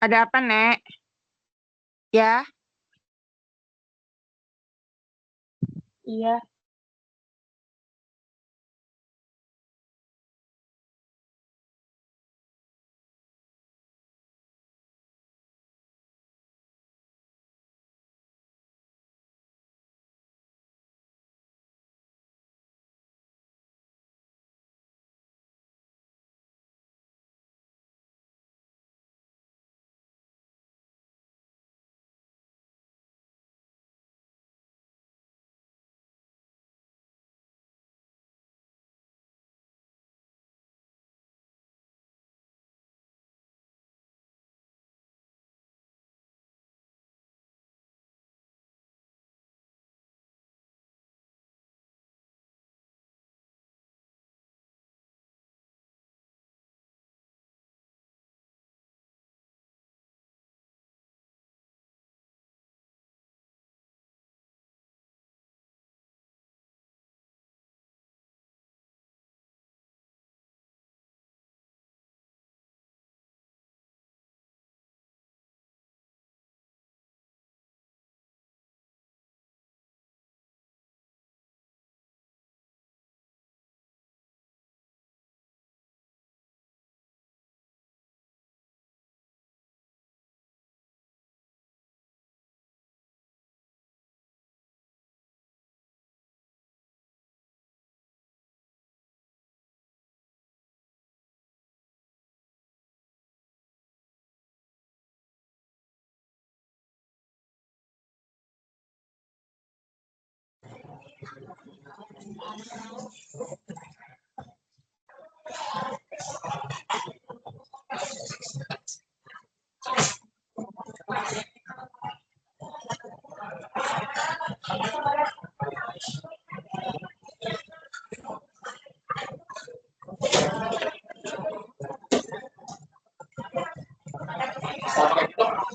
Ada apa, Nek? Ya, iya.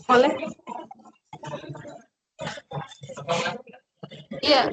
Boleh? Iya.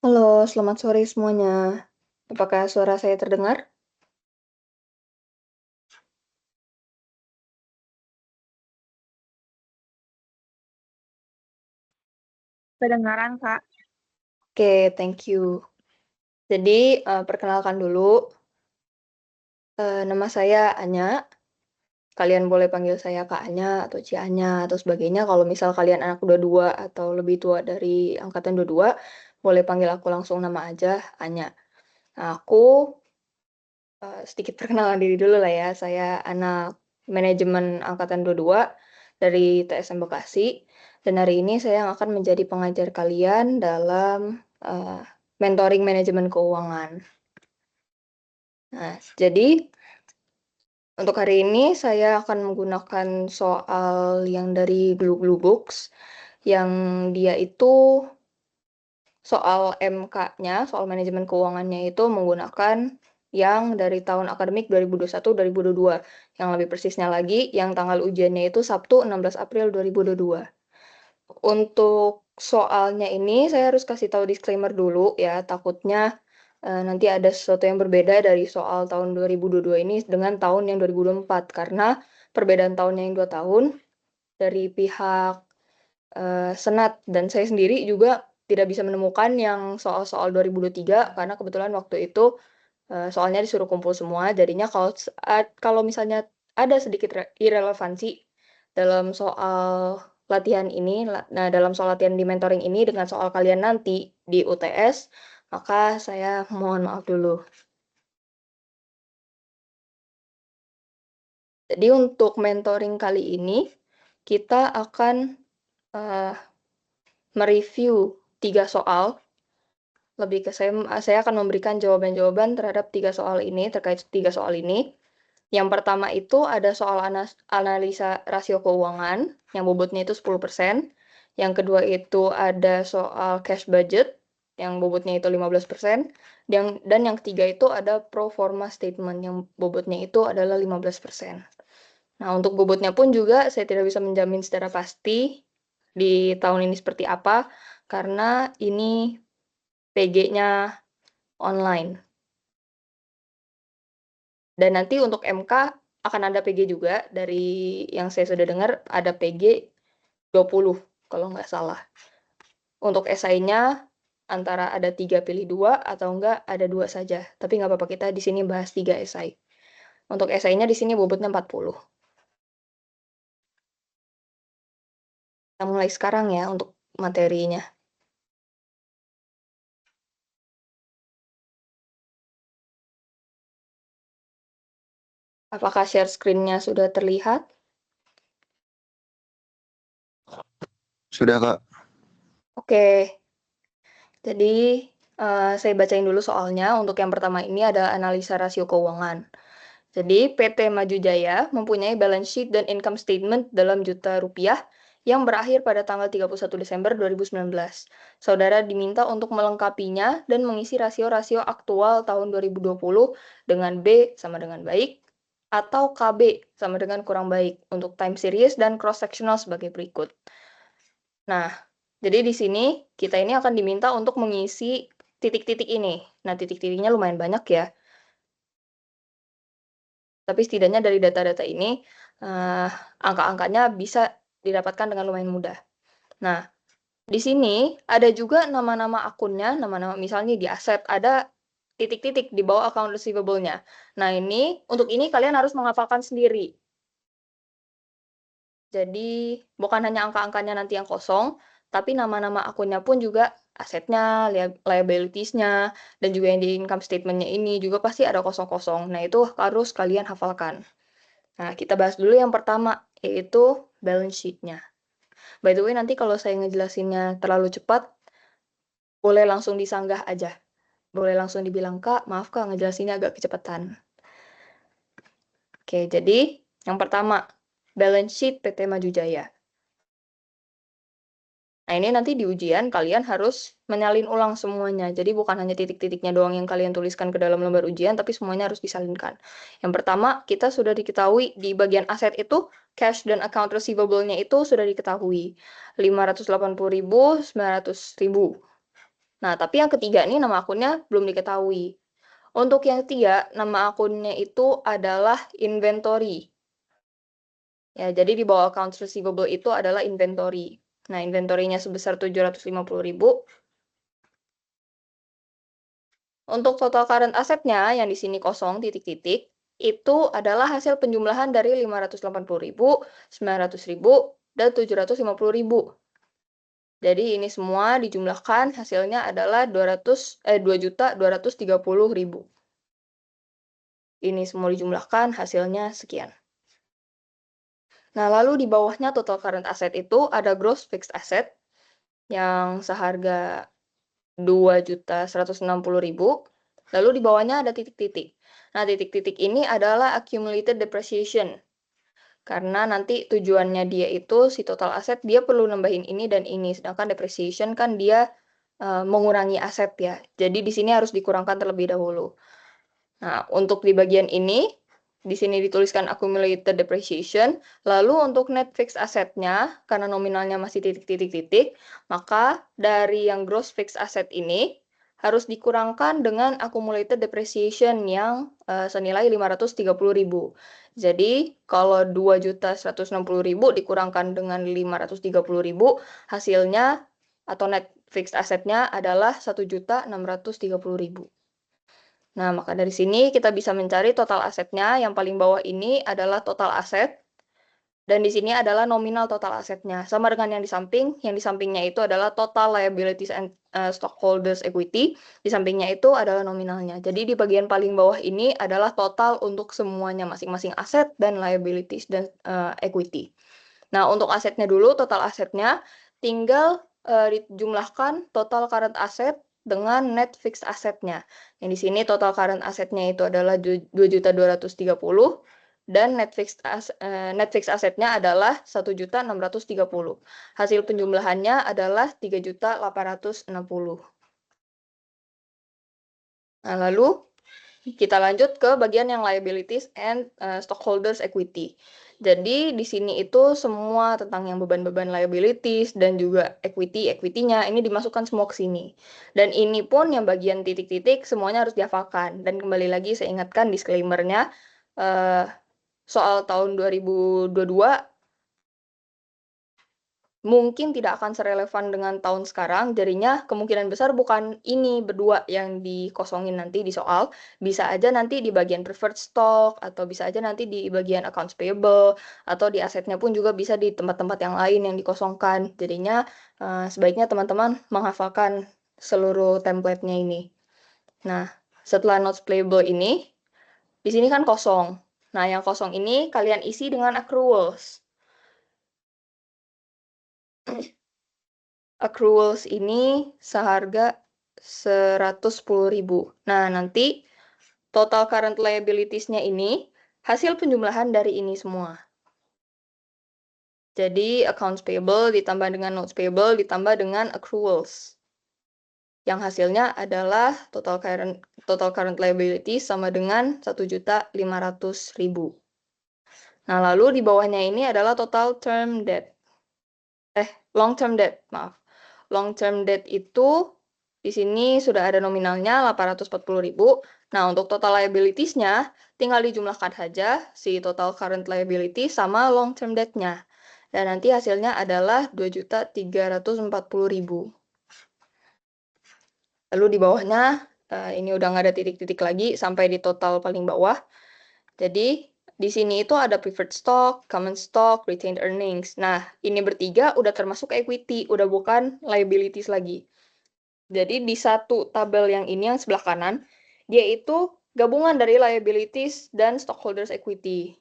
Halo, selamat sore semuanya. Apakah suara saya terdengar? Kedengaran, Kak. Oke, thank you. Jadi, perkenalkan dulu, nama saya Anya. Kalian boleh panggil saya Kak Anya atau Ci Anya atau sebagainya. Kalau misal kalian anak 22 atau lebih tua dari angkatan 22, boleh panggil aku langsung nama aja, Anya. Nah, aku sedikit perkenalan diri dulu lah ya. Saya anak manajemen angkatan 22 dari TSM Bekasi. Dan hari ini saya yang akan menjadi pengajar kalian dalam mentoring manajemen keuangan. Nah, jadi untuk hari ini saya akan menggunakan soal yang dari Blue Blue Books, yang dia itu soal MK-nya, soal manajemen keuangannya itu menggunakan yang dari tahun akademik 2021-2022. Yang lebih persisnya lagi, yang tanggal ujiannya itu Sabtu 16 April 2022. Untuk soalnya ini saya harus kasih tahu disclaimer dulu ya, takutnya nanti ada sesuatu yang berbeda dari soal tahun 2022 ini dengan tahun yang 2024, karena perbedaan tahunnya yang 2 tahun dari pihak Senat dan saya sendiri juga tidak bisa menemukan yang soal-soal 2023 karena kebetulan waktu itu soalnya disuruh kumpul semua. Jadinya kalau misalnya ada sedikit irelevansi dalam soal latihan ini, nah dalam soal latihan di mentoring ini dengan soal kalian nanti di UTS, maka saya mohon maaf dulu. Jadi untuk mentoring kali ini kita akan mereview 3 soal. Lebih ke saya akan memberikan jawaban-jawaban terhadap 3 soal ini, terkait 3 soal ini. Yang pertama itu ada soal analisa rasio keuangan, yang bobotnya itu 10%. Yang kedua itu ada soal cash budget, yang bobotnya itu 15%. Dan yang ketiga itu ada pro forma statement, yang bobotnya itu adalah 15%. Nah, untuk bobotnya pun juga saya tidak bisa menjamin secara pasti di tahun ini seperti apa, karena ini PG-nya online. Dan nanti untuk MK akan ada PG juga, dari yang saya sudah dengar ada PG 20 kalau nggak salah. Untuk esainya antara ada 3 pilih 2 atau enggak ada 2 saja. Tapi nggak apa-apa, kita di sini bahas 3 esai. Untuk esainya di sini bobotnya 40. Kita mulai sekarang ya untuk materinya. Apakah share screen-nya sudah terlihat? Sudah, Kak. Oke. Jadi, saya bacain dulu soalnya. Untuk yang pertama ini ada analisa rasio keuangan. Jadi, PT Maju Jaya mempunyai balance sheet dan income statement dalam juta rupiah yang berakhir pada tanggal 31 Desember 2019. Saudara diminta untuk melengkapinya dan mengisi rasio-rasio aktual tahun 2020 dengan B sama dengan baik atau KB sama dengan kurang baik untuk time series dan cross-sectional sebagai berikut. Nah, jadi di sini kita ini akan diminta untuk mengisi titik-titik ini. Nah, titik-titiknya lumayan banyak ya. Tapi setidaknya dari data-data ini, angka-angkanya bisa didapatkan dengan lumayan mudah. Nah, di sini ada juga nama-nama akunnya, nama-nama misalnya di aset ada titik-titik di bawah account receivable-nya. Nah, untuk ini kalian harus menghafalkan sendiri. Jadi, bukan hanya angka-angkanya nanti yang kosong, tapi nama-nama akunnya pun juga asetnya, liabilities-nya, dan juga yang di income statement-nya ini juga pasti ada kosong-kosong. Nah, itu harus kalian hafalkan. Nah, kita bahas dulu yang pertama, yaitu balance sheet-nya. By the way, nanti kalau saya ngejelasinnya terlalu cepat, boleh langsung disanggah aja. Boleh langsung dibilang, Kak, maaf Kak, ngejelasinnya agak kecepatan. Oke, jadi yang pertama, balance sheet PT Maju Jaya. Nah, ini nanti di ujian kalian harus menyalin ulang semuanya. Jadi bukan hanya titik-titiknya doang yang kalian tuliskan ke dalam lembar ujian, tapi semuanya harus disalinkan. Yang pertama, kita sudah diketahui di bagian aset itu, cash dan account receivable-nya itu sudah diketahui. 580.000, 900.000. Nah, tapi yang ketiga ini nama akunnya belum diketahui. Untuk yang ketiga, nama akunnya itu adalah inventory. Ya, jadi di bawah accounts receivable itu adalah inventory. Nah, inventory-nya sebesar 750.000. Untuk total current asset-nya yang di sini kosong titik-titik, itu adalah hasil penjumlahan dari 580.000, 900.000, dan 750.000. Jadi ini semua dijumlahkan hasilnya adalah 2.230.000. Ini semua dijumlahkan hasilnya sekian. Nah, lalu di bawahnya total current asset itu ada gross fixed asset yang seharga 2.160.000. Lalu di bawahnya ada titik-titik. Nah, titik-titik ini adalah accumulated depreciation. Karena nanti tujuannya dia itu si total aset dia perlu nambahin ini dan ini, sedangkan depreciation kan dia mengurangi aset ya. Jadi di sini harus dikurangkan terlebih dahulu. Nah, untuk di bagian ini di sini dituliskan accumulated depreciation, lalu untuk net fixed asset-nya karena nominalnya masih titik-titik-titik, maka dari yang gross fixed asset ini harus dikurangkan dengan accumulated depreciation yang senilai 530.000. Jadi, kalau 2.160.000 dikurangkan dengan 530.000, hasilnya atau net fixed assetnya adalah 1.630.000. Nah, maka dari sini kita bisa mencari total asetnya. Yang paling bawah ini adalah total aset. Dan di sini adalah nominal total asetnya. Sama dengan yang di samping. Yang di sampingnya itu adalah total liabilities and stockholders equity. Di sampingnya itu adalah nominalnya. Jadi di bagian paling bawah ini adalah total untuk semuanya. Masing-masing aset dan liabilities dan equity. Nah, untuk asetnya dulu, total asetnya tinggal dijumlahkan total current asset dengan net fixed assetnya. Yang di sini total current assetnya itu adalah 2.230.000 dan net fixed assetnya adalah 1.630.000. Hasil penjumlahannya adalah 3.860.000. Nah, lalu kita lanjut ke bagian yang liabilities and stockholders equity. Jadi di sini itu semua tentang yang beban-beban liabilities dan juga equity-nya ini dimasukkan semua ke sini. Dan ini pun yang bagian titik-titik semuanya harus dihafalkan. Dan kembali lagi saya ingatkan disclaimer-nya soal tahun 2022 mungkin tidak akan serelevan dengan tahun sekarang, jadinya kemungkinan besar bukan ini berdua yang dikosongin nanti di soal, bisa aja nanti di bagian preferred stock, atau bisa aja nanti di bagian accounts payable, atau di asetnya pun juga bisa di tempat-tempat yang lain yang dikosongkan. Jadinya sebaiknya teman-teman menghafalkan seluruh template-nya ini. Nah, setelah notes payable ini, di sini kan kosong. Nah, yang kosong ini kalian isi dengan accruals. Accruals ini seharga 110.000. Nah, nanti total current liabilities-nya ini hasil penjumlahan dari ini semua. Jadi, accounts payable ditambah dengan notes payable ditambah dengan accruals. Yang hasilnya adalah total current liabilities sama dengan 1.500.000. Nah, lalu di bawahnya ini adalah total term debt. Long term debt, maaf. Long term debt itu di sini sudah ada nominalnya 840.000. Nah, untuk total liabilities-nya tinggal dijumlahkan saja si total current liability sama long term debt-nya. Dan nanti hasilnya adalah 2.340.000. Lalu di bawahnya ini udah nggak ada titik-titik lagi sampai di total paling bawah. Jadi di sini itu ada preferred stock, common stock, retained earnings. Nah, ini bertiga udah termasuk equity, udah bukan liabilities lagi. Jadi di satu tabel yang ini yang sebelah kanan, dia itu gabungan dari liabilities dan stockholders equity.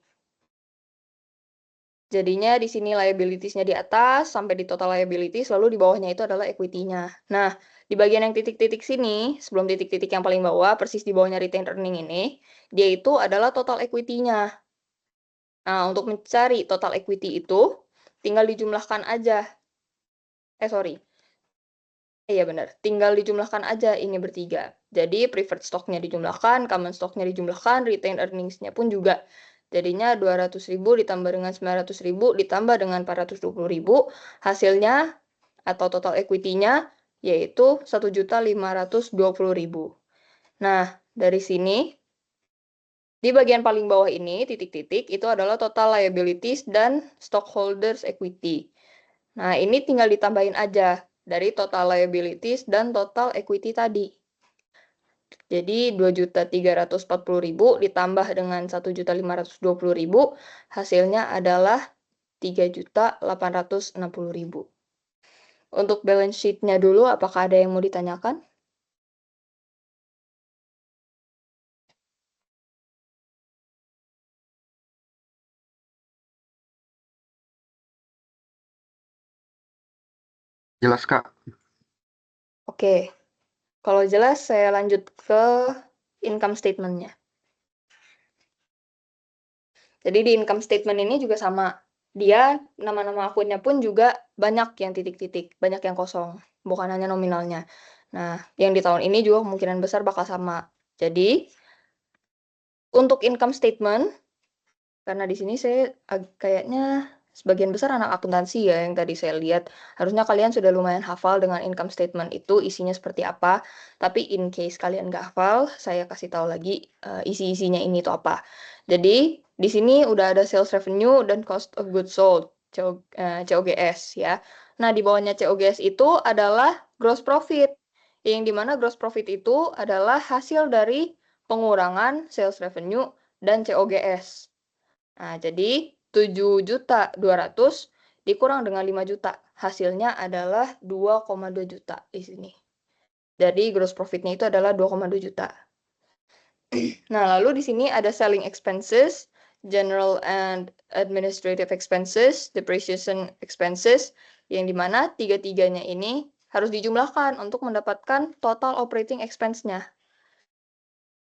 Jadinya di sini liabilities-nya di atas sampai di total liabilities, lalu di bawahnya itu adalah equity-nya. Nah, di bagian yang titik-titik sini, sebelum titik-titik yang paling bawah, persis di bawahnya retained earning ini, dia itu adalah total equity-nya. Nah, untuk mencari total equity itu, tinggal dijumlahkan aja. Iya benar, tinggal dijumlahkan aja ini bertiga. Jadi preferred stock-nya dijumlahkan, common stock-nya dijumlahkan, retained earnings-nya pun juga. Jadinya 200.000 ditambah dengan 900.000 ditambah dengan 420.000, hasilnya atau total equity-nya yaitu 1.520.000. Nah, dari sini di bagian paling bawah ini, titik-titik, itu adalah total liabilities dan stockholders equity. Nah, ini tinggal ditambahin aja dari total liabilities dan total equity tadi. Jadi 2.340.000 ditambah dengan 1.520.000, hasilnya adalah 3.860.000. Untuk balance sheet-nya dulu, apakah ada yang mau ditanyakan? Jelas, Kak. Oke, kalau jelas saya lanjut ke income statement-nya. Jadi di income statement ini juga sama. Dia nama-nama akunnya pun juga banyak yang titik-titik, banyak yang kosong, bukan hanya nominalnya. Nah, yang di tahun ini juga kemungkinan besar bakal sama. Jadi untuk income statement, karena di sini saya kayaknya sebagian besar anak akuntansi ya yang tadi saya lihat. Harusnya kalian sudah lumayan hafal dengan income statement itu isinya seperti apa. Tapi in case kalian nggak hafal, saya kasih tahu lagi isi-isinya ini tuh apa. Jadi di sini udah ada sales revenue dan cost of goods sold, COGS ya. Nah, di bawahnya COGS itu adalah gross profit. Yang dimana gross profit itu adalah hasil dari pengurangan sales revenue dan COGS. Nah, jadi 7.200.000 dikurang dengan 5 juta. Hasilnya adalah 2,2 juta di sini. Jadi gross profitnya itu adalah 2,2 juta. Nah, lalu di sini ada selling expenses, general and administrative expenses, depreciation expenses, yang dimana tiga-tiganya ini harus dijumlahkan untuk mendapatkan total operating expense-nya.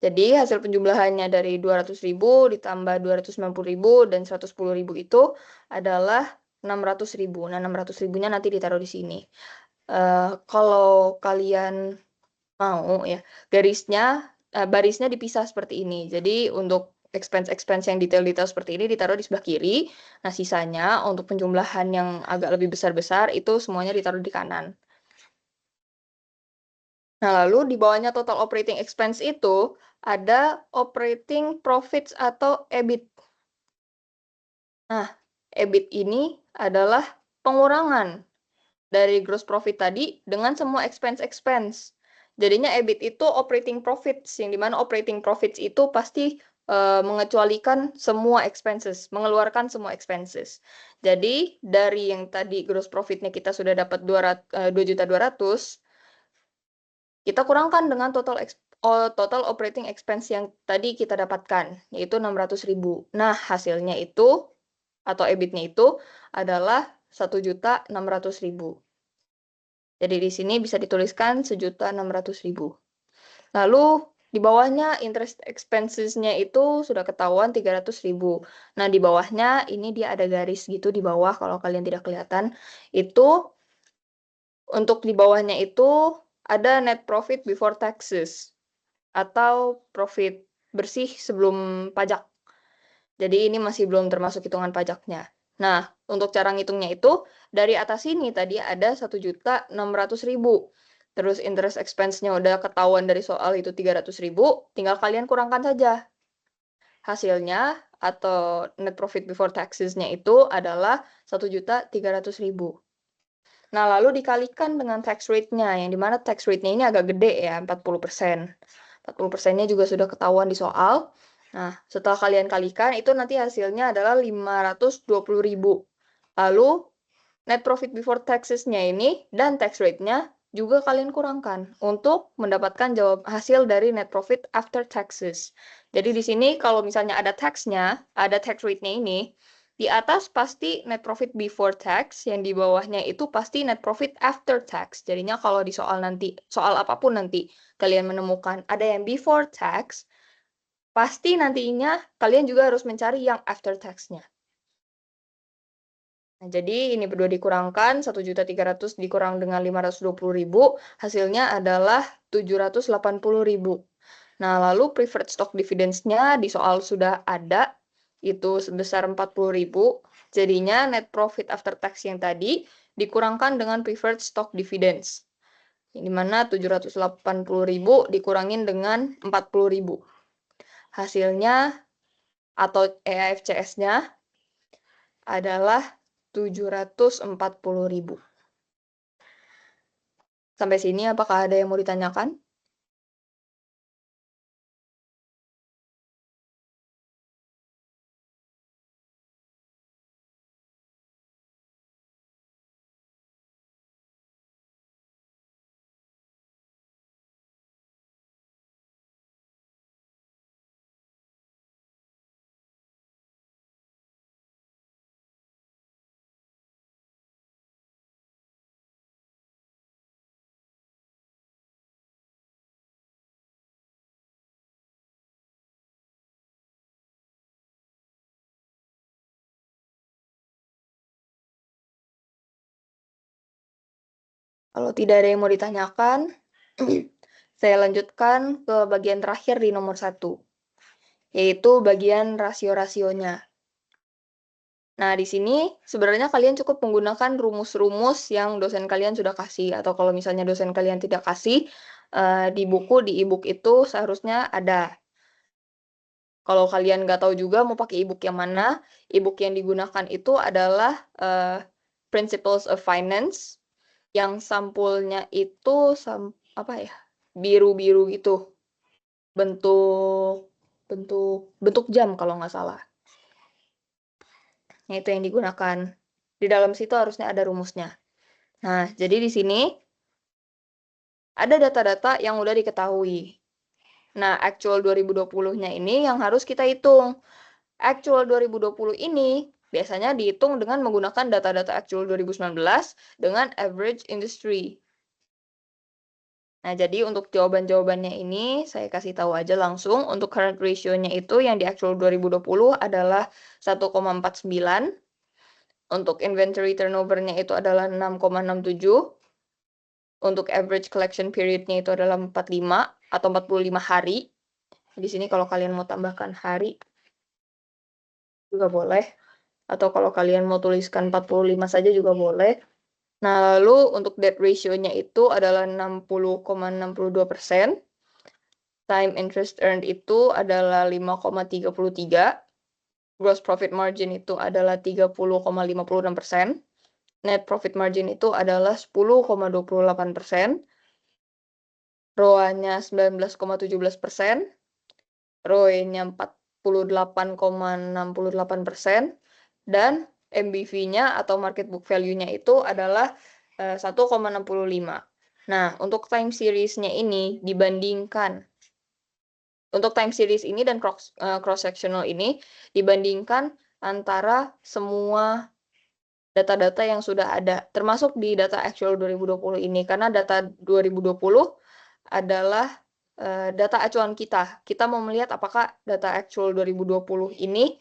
Jadi hasil penjumlahannya dari 200.000 ditambah 290.000 dan 110.000 itu adalah 600.000. Nah, 600.000-nya nanti ditaruh di sini. Kalau kalian mau ya, barisnya dipisah seperti ini. Jadi untuk expense yang detail-detail seperti ini ditaruh di sebelah kiri. Nah, sisanya untuk penjumlahan yang agak lebih besar-besar itu semuanya ditaruh di kanan. Nah, lalu di bawahnya total operating expense itu ada operating profits atau EBIT. Nah, EBIT ini adalah pengurangan dari gross profit tadi dengan semua expense. Jadinya EBIT itu operating profits, yang dimana operating profits itu pasti mengecualikan semua expenses, mengeluarkan semua expenses. Jadi dari yang tadi gross profitnya kita sudah dapat 2.200.000, kita kurangkan dengan total operating expense yang tadi kita dapatkan, yaitu 600.000. Nah, hasilnya itu, atau EBIT-nya itu, adalah 1.600.000. Jadi di sini bisa dituliskan 1.600.000. Lalu di bawahnya interest expenses-nya itu sudah ketahuan 300.000. Nah, di bawahnya ini dia ada garis gitu di bawah kalau kalian tidak kelihatan. Itu untuk di bawahnya itu ada net profit before taxes atau profit bersih sebelum pajak. Jadi ini masih belum termasuk hitungan pajaknya. Nah, untuk cara ngitungnya itu dari atas ini tadi ada 1.600.000. Terus interest expense-nya udah ketahuan dari soal itu 300.000, tinggal kalian kurangkan saja. Hasilnya atau net profit before taxes-nya itu adalah 1.300.000. Nah, lalu dikalikan dengan tax rate-nya, yang dimana tax rate-nya ini agak gede ya, 40%. 40%-nya juga sudah ketahuan di soal. Nah, setelah kalian kalikan, itu nanti hasilnya adalah 520.000. Lalu, net profit before taxes-nya ini dan tax rate-nya juga kalian kurangkan untuk mendapatkan hasil dari net profit after taxes. Jadi di sini kalau misalnya ada tax-nya, ada tax rate-nya ini, di atas pasti net profit before tax, yang di bawahnya itu pasti net profit after tax. Jadinya kalau di soal apapun nanti kalian menemukan ada yang before tax, pasti nantinya kalian juga harus mencari yang after tax-nya. Nah, jadi ini berdua dikurangkan, 1.300.000 dikurang dengan 520.000, hasilnya adalah 780.000. Nah, lalu preferred stock dividends-nya di soal sudah ada, itu sebesar 40.000, jadinya net profit after tax yang tadi dikurangkan dengan preferred stock dividends. Di mana 780.000 dikurangin dengan 40.000. Hasilnya atau EAFCS-nya adalah 740.000. Sampai sini apakah ada yang mau ditanyakan? Kalau tidak ada yang mau ditanyakan, saya lanjutkan ke bagian terakhir di nomor 1, yaitu bagian rasio-rasionya. Nah, di sini sebenarnya kalian cukup menggunakan rumus-rumus yang dosen kalian sudah kasih, atau kalau misalnya dosen kalian tidak kasih, di buku, di e-book itu seharusnya ada. Kalau kalian nggak tahu juga mau pakai e-book yang mana, e-book yang digunakan itu adalah Principles of Finance, yang sampulnya itu apa ya? Biru-biru gitu. Bentuk jam kalau nggak salah. Nah, itu yang digunakan. Di dalam situ harusnya ada rumusnya. Nah, jadi di sini ada data-data yang udah diketahui. Nah, actual 2020-nya ini yang harus kita hitung. Actual 2020 ini biasanya dihitung dengan menggunakan data-data actual 2019 dengan average industry. Nah, jadi untuk jawaban-jawabannya ini saya kasih tahu aja langsung. Untuk current ratio-nya itu yang di actual 2020 adalah 1,49. Untuk inventory turnover-nya itu adalah 6,67. Untuk average collection period-nya itu adalah 45 atau 45 hari. Di sini kalau kalian mau tambahkan hari juga boleh. Atau kalau kalian mau tuliskan 45 saja juga boleh. Nah, lalu untuk debt ratio-nya itu adalah 60,62%. Time interest earned itu adalah 5,33. Gross profit margin itu adalah 30,56%. Net profit margin itu adalah 10,28%. ROA-nya 19,17%. ROE-nya 48,68%. Dan MBV-nya atau market book value-nya itu adalah 1,65. Nah, untuk time series-nya ini dibandingkan untuk time series ini dan cross-sectional ini dibandingkan antara semua data-data yang sudah ada, termasuk di data actual 2020 ini. Karena data 2020 adalah data acuan kita. Kita mau melihat apakah data actual 2020 ini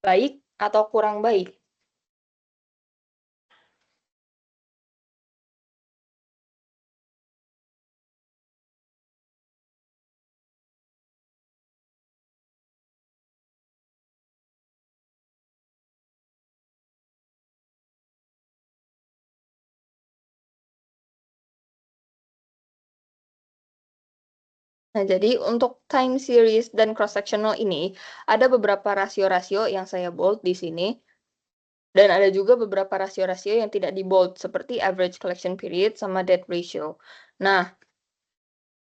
baik atau kurang baik. Nah, jadi untuk time series dan cross-sectional ini, ada beberapa rasio-rasio yang saya bold di sini. Dan ada juga beberapa rasio-rasio yang tidak di bold, seperti average collection period sama debt ratio. Nah,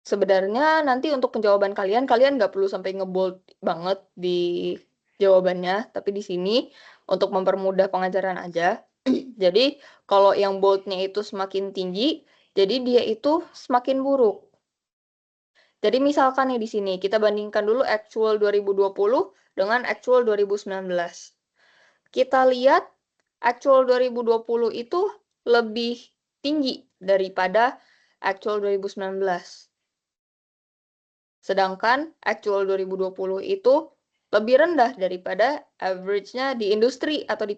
sebenarnya nanti untuk penjawaban kalian nggak perlu sampai ngebold banget di jawabannya, tapi di sini untuk mempermudah pengajaran aja. Jadi, kalau yang boldnya itu semakin tinggi, jadi dia itu semakin buruk. Jadi misalkan nih di sini, kita bandingkan dulu actual 2020 dengan actual 2019. Kita lihat actual 2020 itu lebih tinggi daripada actual 2019. Sedangkan actual 2020 itu lebih rendah daripada average-nya di industri atau di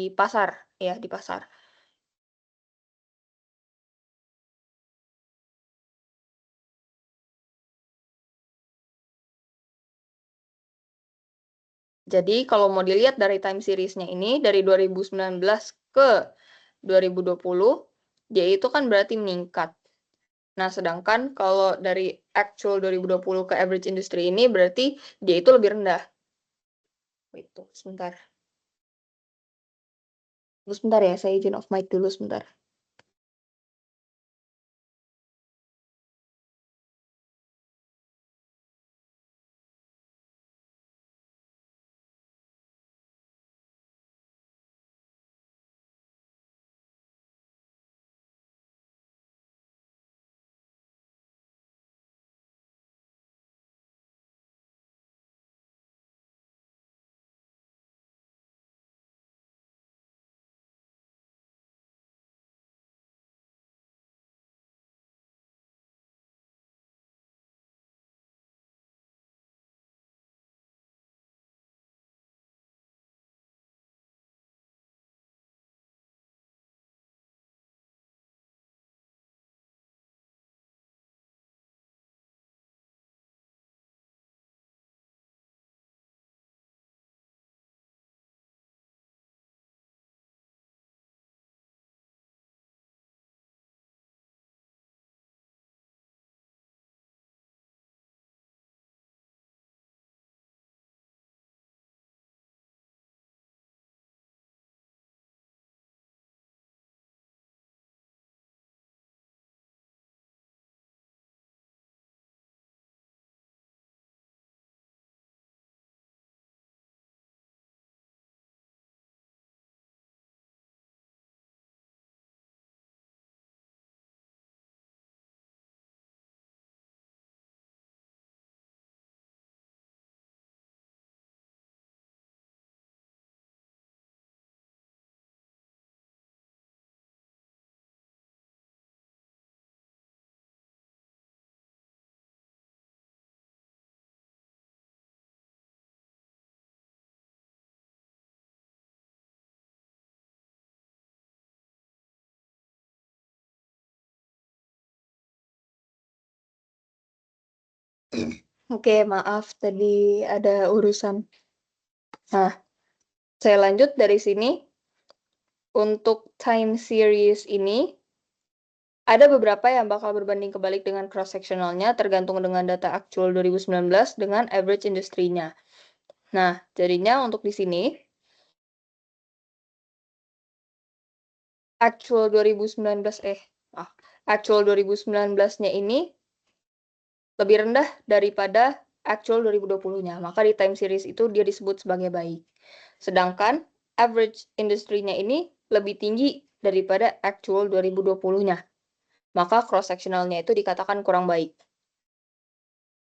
pasar, ya, di pasar. Jadi kalau mau dilihat dari time series-nya ini dari 2019 ke 2020, dia itu kan berarti meningkat. Nah, sedangkan kalau dari actual 2020 ke average industry ini berarti dia itu lebih rendah. Itu sebentar. Tunggu sebentar ya, saya izin off mic dulu sebentar. Oke, maaf tadi ada urusan. Nah, saya lanjut dari sini. Untuk time series ini, ada beberapa yang bakal berbanding kebalik dengan cross-sectionalnya tergantung dengan data actual 2019 dengan average industry-nya. Nah, jadinya untuk di sini, actual 2019-nya ini lebih rendah daripada actual 2020-nya. Maka di time series itu dia disebut sebagai baik. Sedangkan average industry-nya ini lebih tinggi daripada actual 2020-nya. Maka cross-sectionalnya itu dikatakan kurang baik.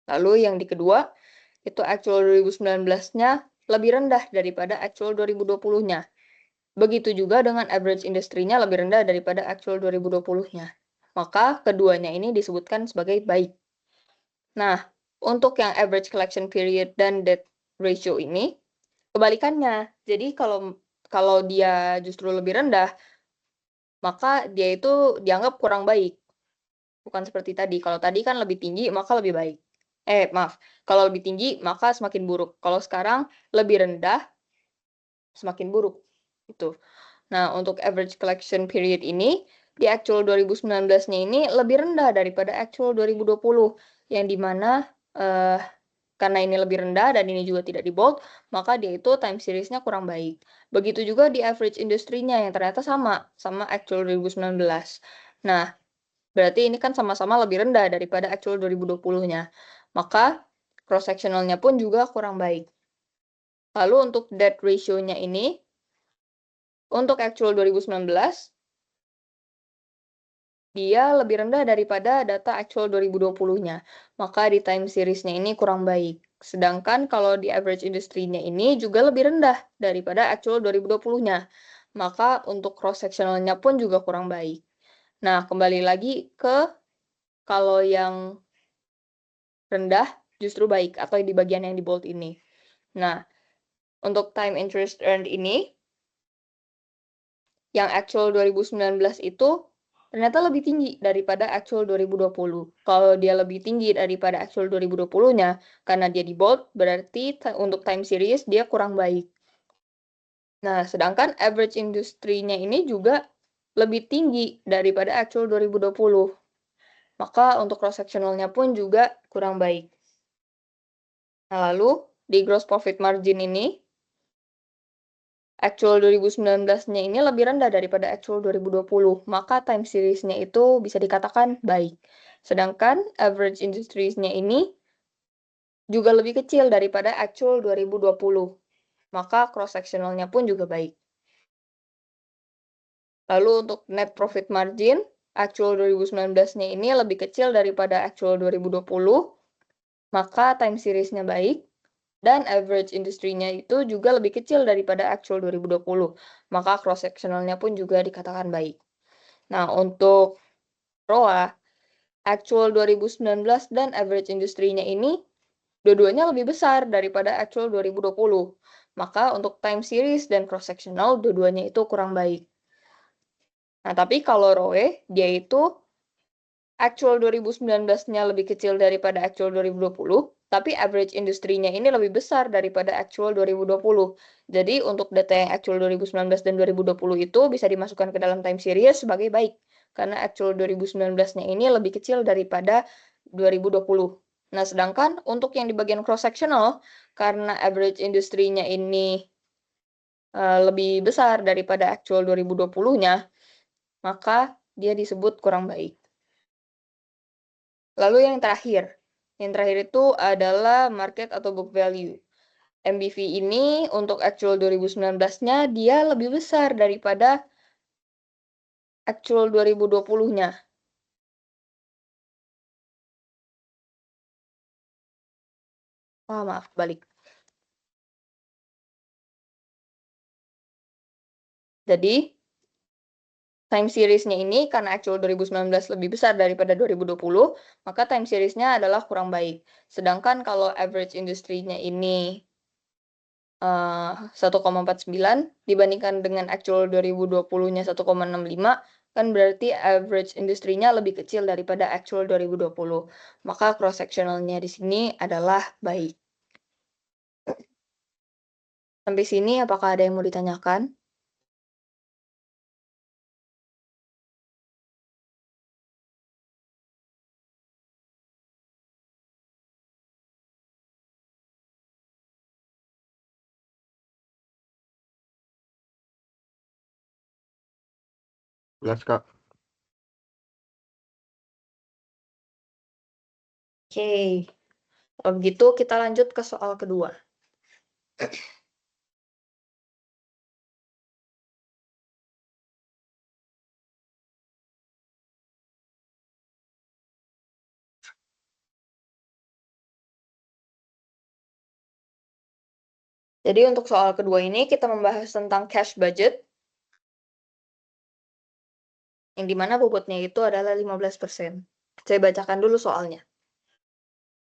Lalu yang di kedua, itu actual 2019-nya lebih rendah daripada actual 2020-nya. Begitu juga dengan average industry-nya lebih rendah daripada actual 2020-nya. Maka keduanya ini disebutkan sebagai baik. Nah, untuk yang average collection period dan debt ratio ini, kebalikannya. Jadi kalau dia justru lebih rendah, maka dia itu dianggap kurang baik. Bukan seperti tadi. Kalau tadi kan lebih tinggi, maka lebih baik. Maaf. Kalau lebih tinggi, maka semakin buruk. Kalau sekarang lebih rendah, semakin buruk. Itu. Nah, untuk average collection period ini, di actual 2019-nya ini lebih rendah daripada actual 2020. Yang dimana, karena ini lebih rendah dan ini juga tidak di bold, maka dia itu time series-nya kurang baik. Begitu juga di average industry-nya yang ternyata sama actual 2019. Nah, berarti ini kan sama-sama lebih rendah daripada actual 2020-nya. Maka cross-sectional-nya pun juga kurang baik. Lalu untuk debt ratio-nya ini, untuk actual 2019, dia lebih rendah daripada data actual 2020-nya. Maka di time series-nya ini kurang baik. Sedangkan kalau di average industry-nya ini juga lebih rendah daripada actual 2020-nya. Maka untuk cross-sectional-nya pun juga kurang baik. Nah, kembali lagi ke kalau yang rendah justru baik atau di bagian yang di bold ini. Nah, untuk time interest earned ini, yang actual 2019 itu ternyata lebih tinggi daripada actual 2020. Kalau dia lebih tinggi daripada actual 2020-nya, karena dia di bold, berarti untuk time series dia kurang baik. Nah, sedangkan average industry-nya ini juga lebih tinggi daripada actual 2020. Maka untuk cross-sectional-nya pun juga kurang baik. Nah, lalu di gross profit margin ini, actual 2019-nya ini lebih rendah daripada actual 2020, maka time series-nya itu bisa dikatakan baik. Sedangkan average industries-nya ini juga lebih kecil daripada actual 2020, maka cross-sectional-nya pun juga baik. Lalu untuk net profit margin, actual 2019-nya ini lebih kecil daripada actual 2020, maka time series-nya baik. Dan average industry-nya itu juga lebih kecil daripada actual 2020. Maka cross-sectional-nya pun juga dikatakan baik. Nah, untuk ROA, actual 2019 dan average industry-nya ini, dua-duanya lebih besar daripada actual 2020. Maka untuk time series dan cross-sectional, dua-duanya itu kurang baik. Nah, tapi kalau ROE, dia itu actual 2019-nya lebih kecil daripada actual 2020, tapi average industry-nya ini lebih besar daripada actual 2020. Jadi untuk data yang actual 2019 dan 2020 itu bisa dimasukkan ke dalam time series sebagai baik. Karena actual 2019-nya ini lebih kecil daripada 2020. Nah, sedangkan untuk yang di bagian cross-sectional, karena average industry-nya ini lebih besar daripada actual 2020-nya, maka dia disebut kurang baik. Lalu yang terakhir itu adalah market atau book value. MBV ini untuk actual 2019-nya dia lebih besar daripada actual 2020-nya. Maaf, balik. Jadi, time series-nya ini karena actual 2019 lebih besar daripada 2020, maka time series-nya adalah kurang baik. Sedangkan kalau average industry-nya ini 1,49 dibandingkan dengan actual 2020-nya 1,65, kan berarti average industrinya lebih kecil daripada actual 2020. Maka cross-sectionalnya di sini adalah baik. Sampai sini apakah ada yang mau ditanyakan? Jelas, Kak. Oke, kalau begitu kita lanjut ke soal kedua. Jadi untuk soal kedua ini kita membahas tentang cash budget, yang dimana bobotnya itu adalah 15%. Saya bacakan dulu soalnya.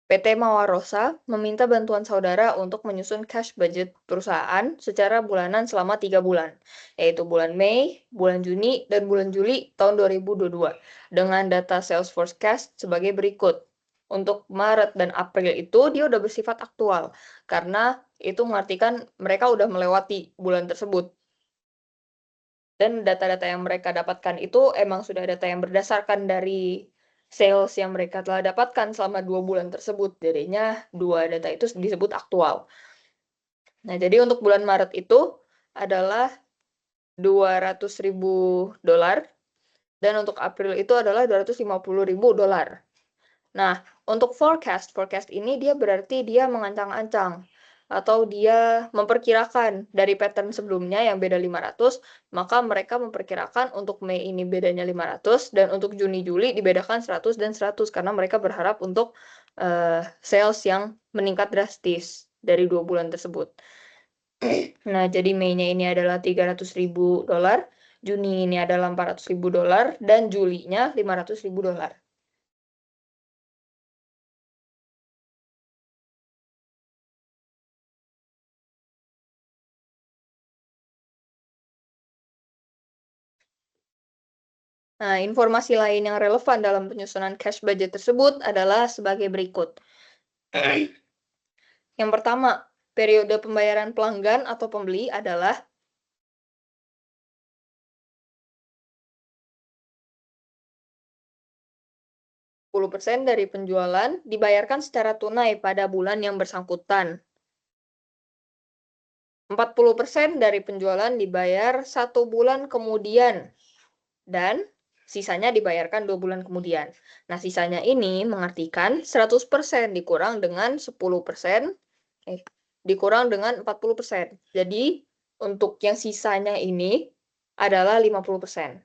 PT Mawarosa meminta bantuan saudara untuk menyusun cash budget perusahaan secara bulanan selama 3 bulan, yaitu bulan Mei, bulan Juni, dan bulan Juli tahun 2022, dengan data sales forecast sebagai berikut. Untuk Maret dan April itu dia udah bersifat aktual, karena itu mengartikan mereka udah melewati bulan tersebut. Dan data-data yang mereka dapatkan itu emang sudah data yang berdasarkan dari sales yang mereka telah dapatkan selama 2 bulan tersebut. Jadinya 2 data itu disebut aktual. Nah, jadi untuk bulan Maret itu adalah $200.000 dan untuk April itu adalah $250.000. Nah, untuk forecast ini dia berarti dia mengancang-ancang atau dia memperkirakan dari pattern sebelumnya yang beda 500, maka mereka memperkirakan untuk Mei ini bedanya 500 dan untuk Juni Juli dibedakan 100 dan 100 karena mereka berharap untuk sales yang meningkat drastis dari 2 bulan tersebut. Nah, jadi Mei-nya ini adalah $300.000, Juni ini adalah $400.000 dan Julinya $500.000. Nah, informasi lain yang relevan dalam penyusunan cash budget tersebut adalah sebagai berikut. Yang pertama, periode pembayaran pelanggan atau pembeli adalah 10% dari penjualan dibayarkan secara tunai pada bulan yang bersangkutan. 40% dari penjualan dibayar 1 bulan kemudian. Dan sisanya dibayarkan 2 bulan kemudian. Nah, sisanya ini mengartikan 100% dikurang dengan 10%, dikurang dengan 40%. Jadi, untuk yang sisanya ini adalah 50%.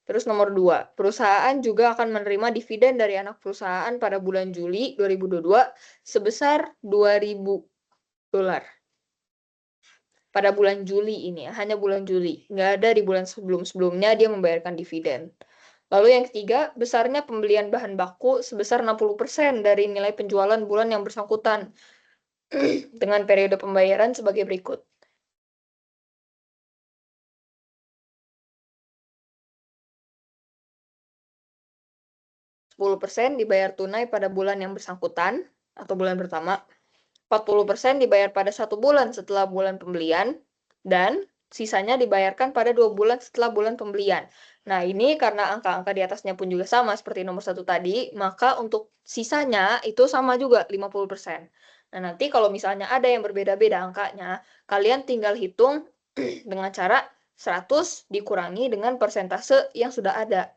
Terus nomor 2, perusahaan juga akan menerima dividen dari anak perusahaan pada bulan Juli 2022 sebesar $2.000. Pada bulan Juli ini, hanya bulan Juli. Nggak ada di bulan sebelum-sebelumnya dia membayarkan dividen. Lalu yang ketiga, besarnya pembelian bahan baku sebesar 60% dari nilai penjualan bulan yang bersangkutan dengan periode pembayaran sebagai berikut. 10% dibayar tunai pada bulan yang bersangkutan atau bulan pertama, 40% dibayar pada 1 bulan setelah bulan pembelian, dan sisanya dibayarkan pada 2 bulan setelah bulan pembelian. Nah, ini karena angka-angka di atasnya pun juga sama seperti nomor 1 tadi, maka untuk sisanya itu sama juga 50%. Nah, nanti kalau misalnya ada yang berbeda-beda angkanya, kalian tinggal hitung dengan cara 100 dikurangi dengan persentase yang sudah ada.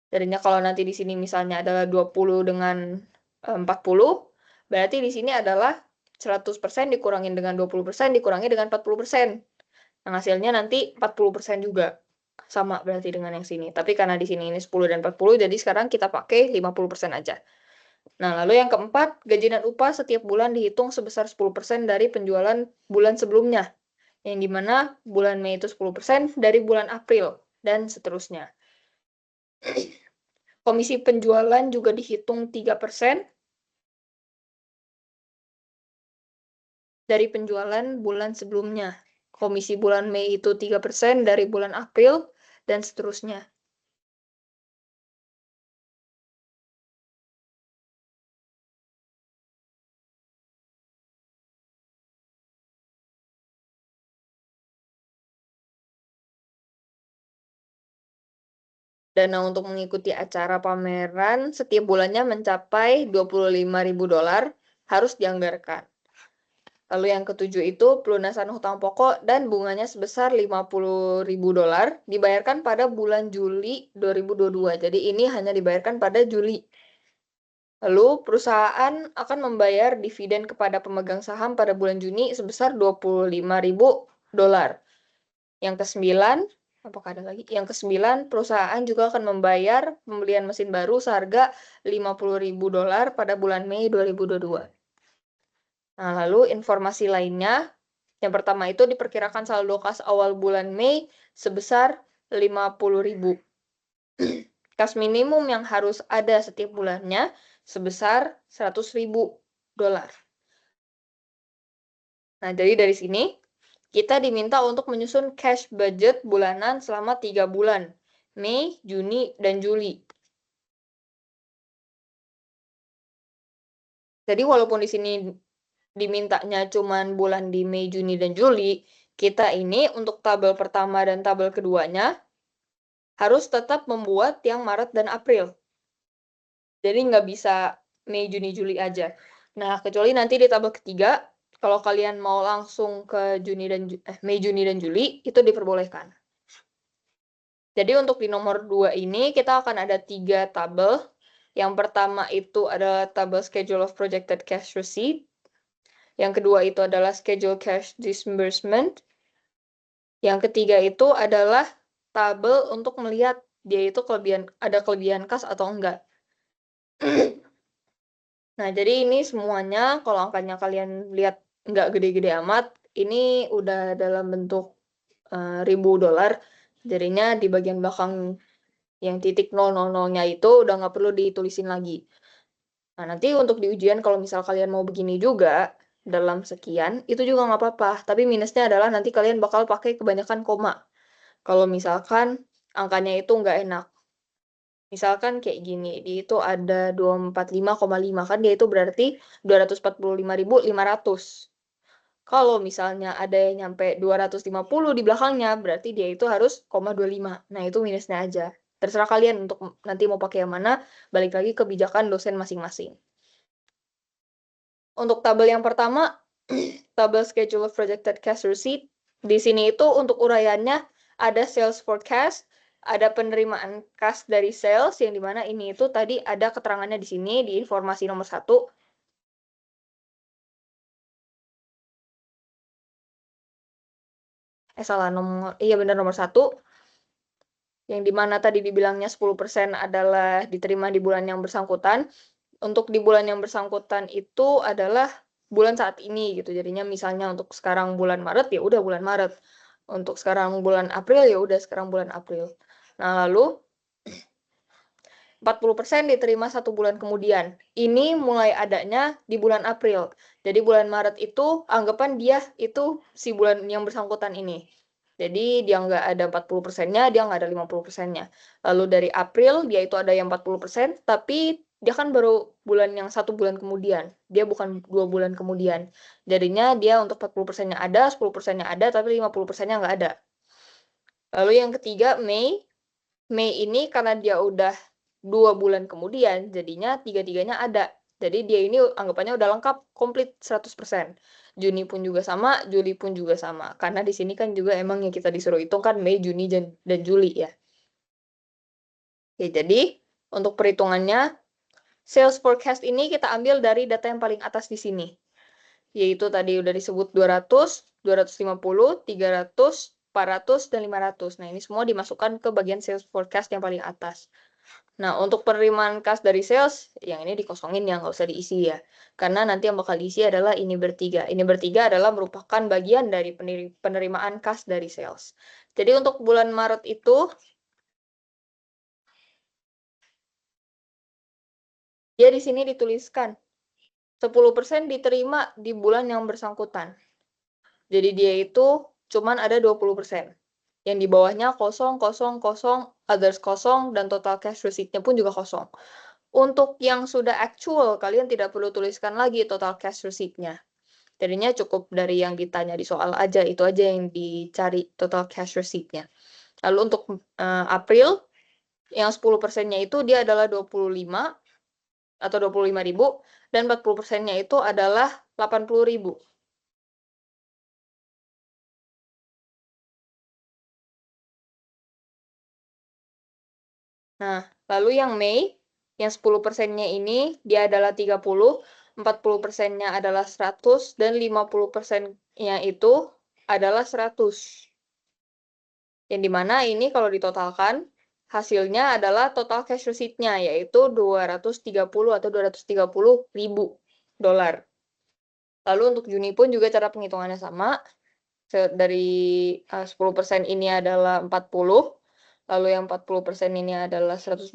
Jadinya kalau nanti di sini misalnya adalah 20 dengan 40, berarti di sini adalah 100% dikurangin dengan 20% dikurangi dengan 40%. Nah, hasilnya nanti 40% juga. Sama berarti dengan yang sini. Tapi karena di sini ini 10 dan 40, jadi sekarang kita pakai 50% aja. Nah, lalu yang keempat, gaji dan upah setiap bulan dihitung sebesar 10% dari penjualan bulan sebelumnya. Yang dimana bulan Mei itu 10% dari bulan April, dan seterusnya. Komisi penjualan juga dihitung 3% dari penjualan bulan sebelumnya. Komisi bulan Mei itu 3% dari bulan April, dan seterusnya. Dana untuk mengikuti acara pameran setiap bulannya mencapai $25.000 harus dianggarkan. Lalu yang ketujuh itu pelunasan hutang pokok dan bunganya sebesar $50.000 dibayarkan pada bulan Juli 2022. Jadi ini hanya dibayarkan pada Juli. Lalu perusahaan akan membayar dividen kepada pemegang saham pada bulan Juni sebesar $25.000. Yang kesembilan, apakah ada lagi? Yang kesembilan, perusahaan juga akan membayar pembelian mesin baru seharga $50.000 pada bulan Mei 2022. Nah, lalu informasi lainnya, yang pertama itu diperkirakan saldo kas awal bulan Mei sebesar $50.000. Kas minimum yang harus ada setiap bulannya sebesar $100.000. Nah, jadi dari sini kita diminta untuk menyusun cash budget bulanan selama 3 bulan, Mei, Juni, dan Juli. Jadi walaupun di sini dimintanya cuman bulan di Mei, Juni, dan Juli, kita ini untuk tabel pertama dan tabel keduanya harus tetap membuat yang Maret dan April. Jadi nggak bisa Mei, Juni, Juli aja. Nah, kecuali nanti di tabel ketiga, kalau kalian mau langsung ke Mei, Juni, dan Juli, itu diperbolehkan. Jadi untuk di nomor 2 ini, kita akan ada 3 tabel. Yang pertama itu adalah tabel Schedule of Projected Cash Receipt. Yang kedua itu adalah Schedule Cash Disbursement. Yang ketiga itu adalah tabel untuk melihat dia itu ada kelebihan kas atau enggak. Nah, jadi ini semuanya kalau angkanya kalian lihat nggak gede-gede amat, ini udah dalam bentuk $1.000. Jadinya di bagian belakang yang titik 000-nya itu udah nggak perlu ditulisin lagi. Nah, nanti untuk di ujian kalau misal kalian mau begini juga, dalam sekian, itu juga nggak apa-apa. Tapi minusnya adalah nanti kalian bakal pakai kebanyakan koma. Kalau misalkan angkanya itu nggak enak. Misalkan kayak gini, di itu ada 245,5, kan dia itu berarti 245.500. Kalau misalnya ada yang nyampe 250 di belakangnya, berarti dia itu harus 0,25. Nah, itu minusnya aja. Terserah kalian untuk nanti mau pakai yang mana, balik lagi ke kebijakan dosen masing-masing. Untuk tabel yang pertama, tabel Schedule of Projected Cash Receipt. Di sini itu untuk uraiannya ada sales forecast, ada penerimaan kas dari sales, yang dimana ini itu tadi ada keterangannya di sini, di informasi nomor 1. Benar nomor 1. Yang dimana tadi dibilangnya 10% adalah diterima di bulan yang bersangkutan. Untuk di bulan yang bersangkutan itu adalah bulan saat ini gitu. Jadinya misalnya untuk sekarang bulan Maret, ya udah bulan Maret. Untuk sekarang bulan April, ya udah sekarang bulan April. Nah, lalu 40% diterima 1 bulan kemudian. Ini mulai adanya di bulan April. Jadi bulan Maret itu anggapan dia itu si bulan yang bersangkutan ini. Jadi dia nggak ada 40%-nya, dia nggak ada 50%-nya. Lalu dari April dia itu ada yang 40%, tapi dia kan baru bulan yang 1 bulan kemudian. Dia bukan 2 bulan kemudian. Jadinya dia untuk 40%-nya ada, 10%-nya ada, tapi 50%-nya nggak ada. Lalu yang ketiga, Mei. Mei ini karena dia udah 2 bulan kemudian, jadinya 3-tiganya ada. Jadi dia ini anggapannya udah lengkap, komplit 100%. Juni pun juga sama, Juli pun juga sama. Karena di sini kan juga emang yang kita disuruh hitung kan Mei, Juni, dan Juli ya. Oke, jadi untuk perhitungannya, sales forecast ini kita ambil dari data yang paling atas di sini. Yaitu tadi udah disebut 200, 250, 300, 400, dan 500. Nah, ini semua dimasukkan ke bagian sales forecast yang paling atas. Nah, untuk penerimaan kas dari sales, yang ini dikosongin ya, nggak usah diisi ya. Karena nanti yang bakal diisi adalah ini bertiga. Ini bertiga adalah merupakan bagian dari penerimaan kas dari sales. Jadi untuk bulan Maret itu, dia di sini dituliskan 10% diterima di bulan yang bersangkutan. Jadi dia itu cuman ada 20%. Yang di bawahnya kosong, kosong, kosong, others kosong, dan total cash receipt-nya pun juga kosong. Untuk yang sudah actual, kalian tidak perlu tuliskan lagi total cash receipt-nya. Jadinya cukup dari yang ditanya di soal aja, itu aja yang dicari total cash receipt-nya. Lalu untuk April, yang 10%-nya itu dia adalah 25 atau 25.000, dan 40%-nya itu adalah 80.000. Nah, lalu yang Mei, yang 10%-nya ini dia adalah 30, 40%-nya adalah 100, dan 50%-nya itu adalah 100. Yang dimana ini kalau ditotalkan, hasilnya adalah total cash receipt-nya, yaitu 230 atau 230.000 dolar. Lalu untuk Juni pun juga cara penghitungannya sama. Dari 10% ini adalah 40, lalu yang 40% ini adalah 120,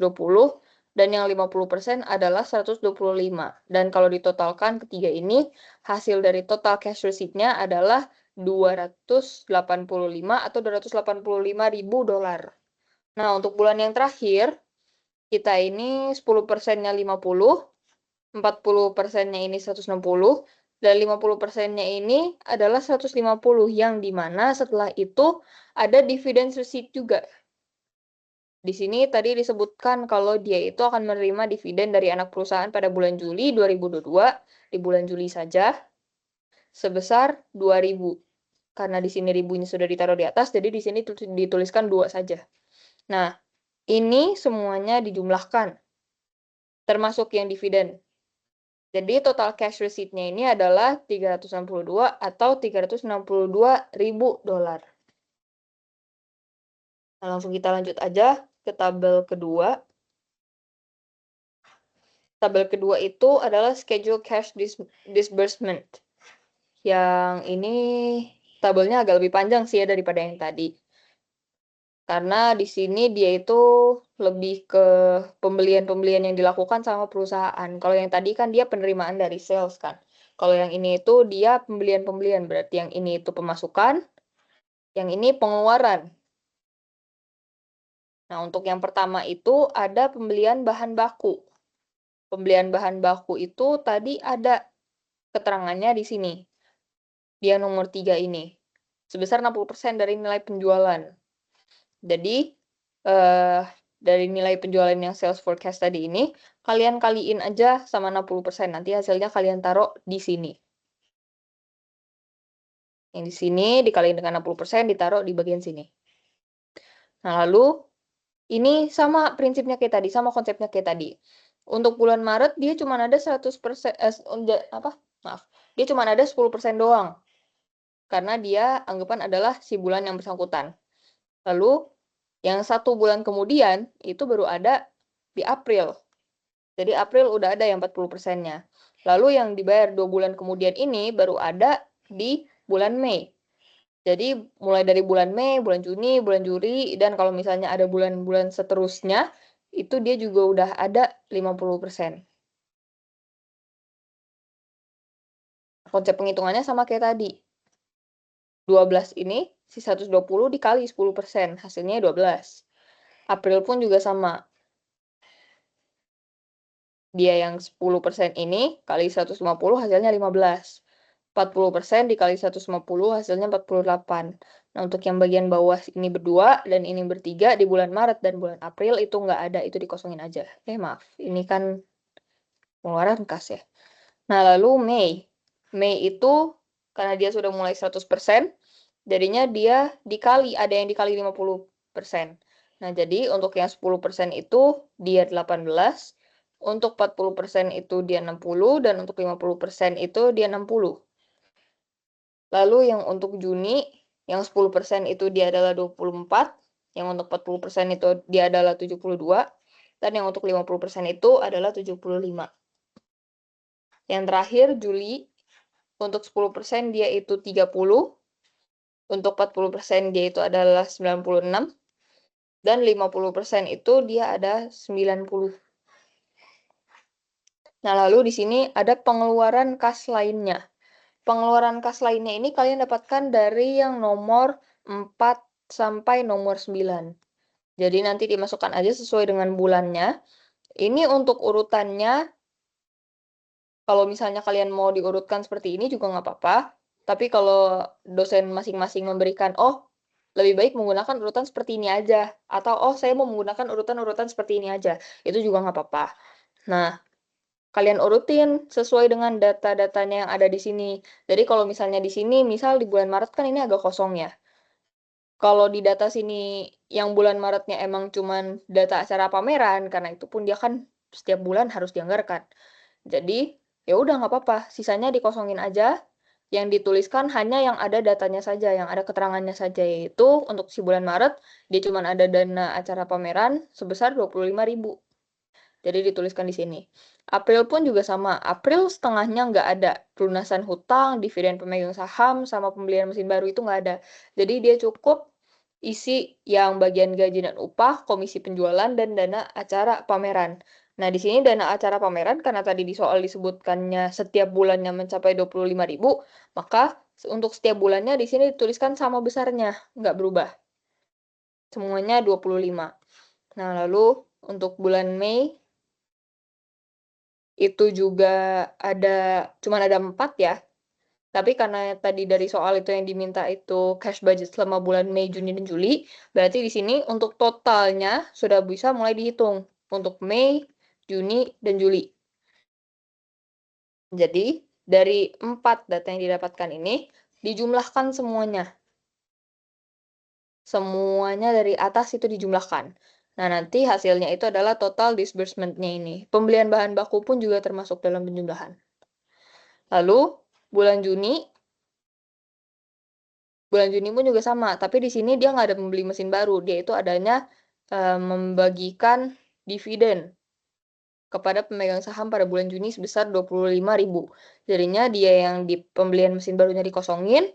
dan yang 50% adalah 125. Dan kalau ditotalkan ketiga ini, hasil dari total cash receipt-nya adalah 285 atau 285.000 dolar. Nah, untuk bulan yang terakhir, kita ini 10%-nya 50, 40%-nya ini 160, dan 50%-nya ini adalah 150, yang dimana setelah itu ada dividend receipt juga. Di sini tadi disebutkan kalau dia itu akan menerima dividen dari anak perusahaan pada bulan Juli 2022, di bulan Juli saja, sebesar 2.000. Karena di sini ribunya sudah ditaruh di atas, jadi di sini dituliskan 2 saja. Nah, ini semuanya dijumlahkan, termasuk yang dividen. Jadi total cash receipt-nya ini adalah 362 atau 362.000 dolar. Nah, langsung kita lanjut aja ke tabel kedua. Tabel kedua itu adalah schedule cash disbursement. Yang ini tabelnya agak lebih panjang sih ya daripada yang tadi. Karena di sini dia itu lebih ke pembelian-pembelian yang dilakukan sama perusahaan. Kalau yang tadi kan dia penerimaan dari sales kan. Kalau yang ini itu dia pembelian-pembelian, berarti yang ini itu pemasukan, yang ini pengeluaran. Nah, untuk yang pertama itu ada pembelian bahan baku. Pembelian bahan baku itu tadi ada keterangannya di sini. Dia nomor 3 ini. Sebesar 60% dari nilai penjualan. Jadi, dari nilai penjualan yang sales forecast tadi ini, kalian kaliin aja sama 60%. Nanti hasilnya kalian taruh di sini. Yang di sini dikaliin dengan 60% ditaruh di bagian sini. Nah, lalu ini sama prinsipnya kayak tadi, sama konsepnya kayak tadi. Untuk bulan Maret dia cuma ada 100%, dia cuma ada 10% doang. Karena dia anggapan adalah si bulan yang bersangkutan. Lalu yang 1 bulan kemudian itu baru ada di April. Jadi April udah ada yang 40%-nya. Lalu yang dibayar 2 bulan kemudian ini baru ada di bulan Mei. Jadi mulai dari bulan Mei, bulan Juni, bulan Juli, dan kalau misalnya ada bulan-bulan seterusnya, itu dia juga udah ada 50%. Konsep penghitungannya sama kayak tadi. 12 ini, si 120 dikali 10%, hasilnya 12. April pun juga sama. Dia yang 10% ini kali 150 hasilnya 15. 40% dikali 150 hasilnya 48. Nah, untuk yang bagian bawah ini berdua dan ini bertiga di bulan Maret dan bulan April itu nggak ada, itu dikosongin aja. Maaf, ini kan pengeluaran kas ya. Nah, lalu Mei. Mei itu karena dia sudah mulai 100%, jadinya dia dikali, ada yang dikali 50%. Nah, jadi untuk yang 10% itu dia 18, untuk 40% itu dia 60, dan untuk 50% itu dia 60. Lalu yang untuk Juni, yang 10% itu dia adalah 24, yang untuk 40% itu dia adalah 72, dan yang untuk 50% itu adalah 75. Yang terakhir Juli, untuk 10% dia itu 30, untuk 40% dia itu adalah 96, dan 50% itu dia ada 90. Nah, lalu di sini ada pengeluaran kas lainnya. Pengeluaran kas lainnya ini kalian dapatkan dari yang nomor 4 sampai nomor 9. Jadi nanti dimasukkan aja sesuai dengan bulannya. Ini untuk urutannya, kalau misalnya kalian mau diurutkan seperti ini juga nggak apa-apa. Tapi kalau dosen masing-masing memberikan, oh lebih baik menggunakan urutan seperti ini aja. Atau oh saya mau menggunakan urutan-urutan seperti ini aja. Itu juga nggak apa-apa. Nah, kalian urutin sesuai dengan data-datanya yang ada di sini. Jadi kalau misalnya di sini, misal di bulan Maret kan ini agak kosong ya. Kalau di data sini yang bulan Maretnya emang cuman data acara pameran, karena itu pun dia kan setiap bulan harus dianggarkan. Jadi, ya udah nggak apa-apa, sisanya dikosongin aja. Yang dituliskan hanya yang ada datanya saja, yang ada keterangannya saja, yaitu untuk si bulan Maret, dia cuman ada dana acara pameran sebesar 25.000. Jadi dituliskan di sini. April pun juga sama. April setengahnya nggak ada. Pelunasan hutang, dividen pemegang saham, sama pembelian mesin baru itu nggak ada. Jadi dia cukup isi yang bagian gaji dan upah, komisi penjualan, dan dana acara pameran. Nah, di sini dana acara pameran, karena tadi di soal disebutkannya setiap bulannya mencapai 25.000, maka untuk setiap bulannya di sini dituliskan sama besarnya, nggak berubah. Semuanya 25. Nah, lalu untuk bulan Mei, itu juga cuman ada 4 ya. Tapi karena tadi dari soal itu yang diminta itu cash budget selama bulan Mei, Juni, dan Juli, berarti di sini untuk totalnya sudah bisa mulai dihitung untuk Mei, Juni, dan Juli. Jadi, dari 4 data yang didapatkan ini, dijumlahkan semuanya. Semuanya dari atas itu dijumlahkan. Nah, nanti hasilnya itu adalah total disbursement-nya ini. Pembelian bahan baku pun juga termasuk dalam penjumlahan. Lalu, bulan Juni pun juga sama, tapi di sini dia nggak ada membeli mesin baru, dia itu adanya membagikan dividen kepada pemegang saham pada bulan Juni sebesar 25.000. Jadinya dia yang di pembelian mesin barunya dikosongin,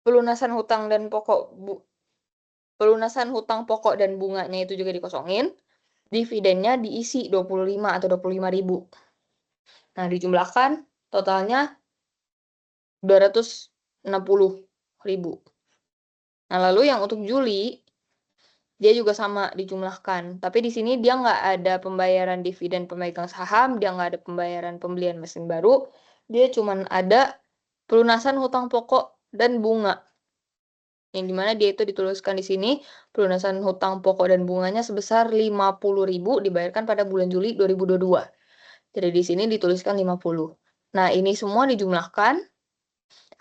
pelunasan hutang pokok dan bunganya itu juga dikosongin, dividennya diisi 25 atau 25.000. Nah, dijumlahkan totalnya 260.000. Nah, lalu yang untuk Juli, dia juga sama dijumlahkan. Tapi di sini dia nggak ada pembayaran dividen pemegang saham, dia nggak ada pembayaran pembelian mesin baru, dia cuma ada pelunasan hutang pokok dan bunga. Yang dimana dia itu dituliskan di sini, pelunasan hutang pokok dan bunganya sebesar 50.000 dibayarkan pada bulan Juli 2022. Jadi di sini dituliskan 50. Nah, ini semua dijumlahkan,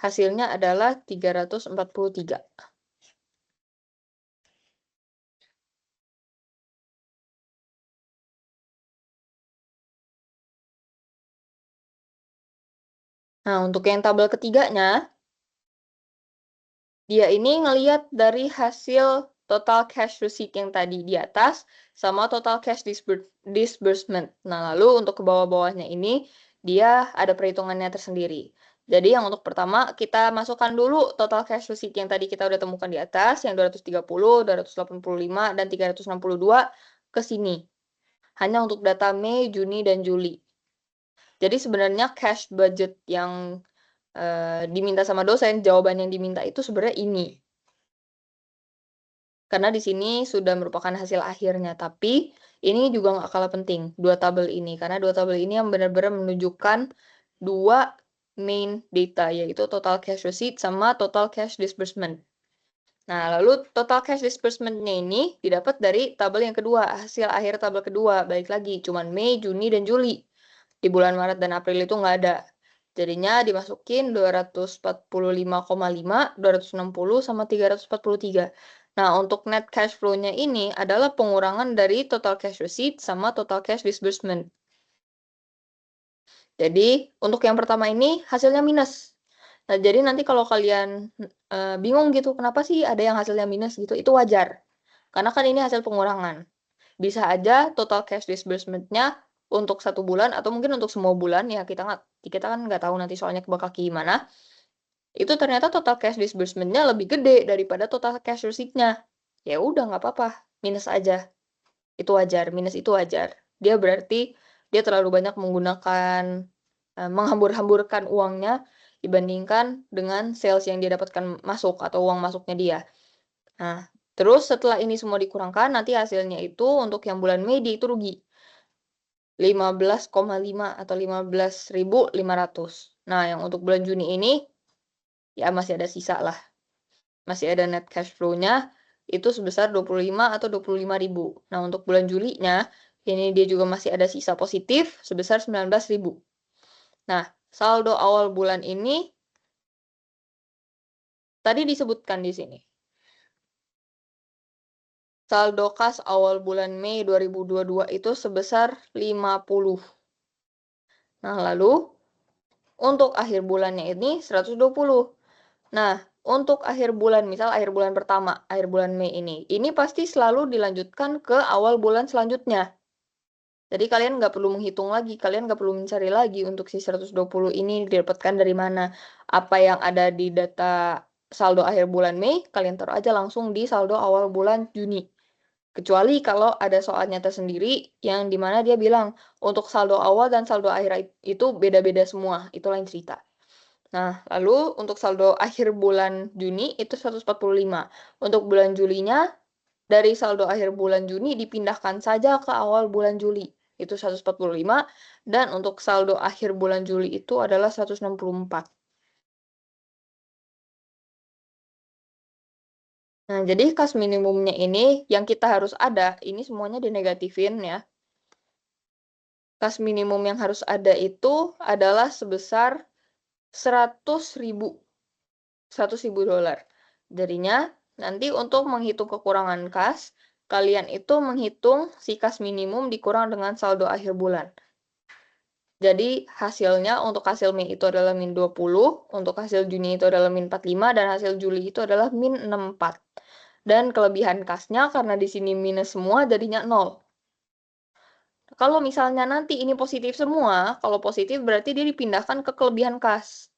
hasilnya adalah 343. Nah, untuk yang tabel ketiganya, dia ini ngelihat dari hasil total cash receipt yang tadi di atas sama total cash disbursement. Nah, lalu untuk ke bawah-bawahnya ini, dia ada perhitungannya tersendiri. Jadi yang untuk pertama, kita masukkan dulu total cash receipt yang tadi kita udah temukan di atas, yang 230, 285, dan 362 ke sini. Hanya untuk data Mei, Juni, dan Juli. Jadi sebenarnya cash budget yang diminta sama dosen, jawaban yang diminta itu sebenarnya ini. Karena di sini sudah merupakan hasil akhirnya, tapi ini juga nggak kalah penting, dua tabel ini. Karena dua tabel ini yang benar-benar menunjukkan dua main data, yaitu total cash receipt sama total cash disbursement. Nah, lalu total cash disbursement-nya ini didapat dari tabel yang kedua, hasil akhir tabel kedua. Balik lagi, cuman Mei, Juni, dan Juli. Di bulan Maret dan April itu nggak ada. Jadinya dimasukin 245,5, 260, sama 343. Nah, untuk net cash flow-nya ini adalah pengurangan dari total cash receipt sama total cash disbursement. Jadi, untuk yang pertama ini hasilnya minus. Nah, jadi nanti kalau kalian bingung gitu, kenapa sih ada yang hasilnya minus gitu, itu wajar. Karena kan ini hasil pengurangan. Bisa aja total cash disbursement-nya untuk 1 bulan atau mungkin untuk semua bulan ya, kita kan nggak tahu nanti soalnya bakal gimana. Itu ternyata total cash disbursement-nya lebih gede daripada total cash receipt-nya. Ya udah nggak apa-apa, minus aja. Itu wajar, minus itu wajar. Dia berarti dia terlalu banyak menggunakan menghambur-hamburkan uangnya dibandingkan dengan sales yang dia dapatkan masuk atau uang masuknya dia. Nah, terus setelah ini semua dikurangkan, nanti hasilnya itu untuk yang bulan Mei dia itu rugi. 15,5 atau 15.500. Nah, yang untuk bulan Juni ini, ya masih ada sisa lah. Masih ada net cash flow-nya, itu sebesar 25 atau 25.000. Nah, untuk bulan Julinya, ini dia juga masih ada sisa positif sebesar 19.000. Nah, saldo awal bulan ini, tadi disebutkan di sini. Saldo kas awal bulan Mei 2022 itu sebesar 50. Nah, lalu untuk akhir bulannya ini 120. Nah, untuk akhir bulan, misal akhir bulan pertama, akhir bulan Mei ini pasti selalu dilanjutkan ke awal bulan selanjutnya. Jadi kalian nggak perlu menghitung lagi, kalian nggak perlu mencari lagi untuk si 120 ini didapatkan dari mana. Apa yang ada di data saldo akhir bulan Mei, kalian taruh aja langsung di saldo awal bulan Juni. Kecuali kalau ada soalnya tersendiri yang dimana dia bilang untuk saldo awal dan saldo akhir itu beda-beda semua, itu lain cerita. Nah, lalu untuk saldo akhir bulan Juni itu 145. Untuk bulan Julinya, dari saldo akhir bulan Juni dipindahkan saja ke awal bulan Juli. Itu 145. Dan untuk saldo akhir bulan Juli itu adalah 164. Nah, jadi kas minimumnya ini yang kita harus ada, ini semuanya dinegatifin ya. Kas minimum yang harus ada itu adalah sebesar 100.000. 100.000 dolar. Jadinya, nanti untuk menghitung kekurangan kas, kalian itu menghitung si kas minimum dikurang dengan saldo akhir bulan. Jadi, hasilnya untuk hasil Mei itu adalah min 20, untuk hasil Juni itu adalah min 45, dan hasil Juli itu adalah min 64. Dan kelebihan kasnya, karena di sini minus semua, jadinya 0. Kalau misalnya nanti ini positif semua, kalau positif berarti dia dipindahkan ke kelebihan kas.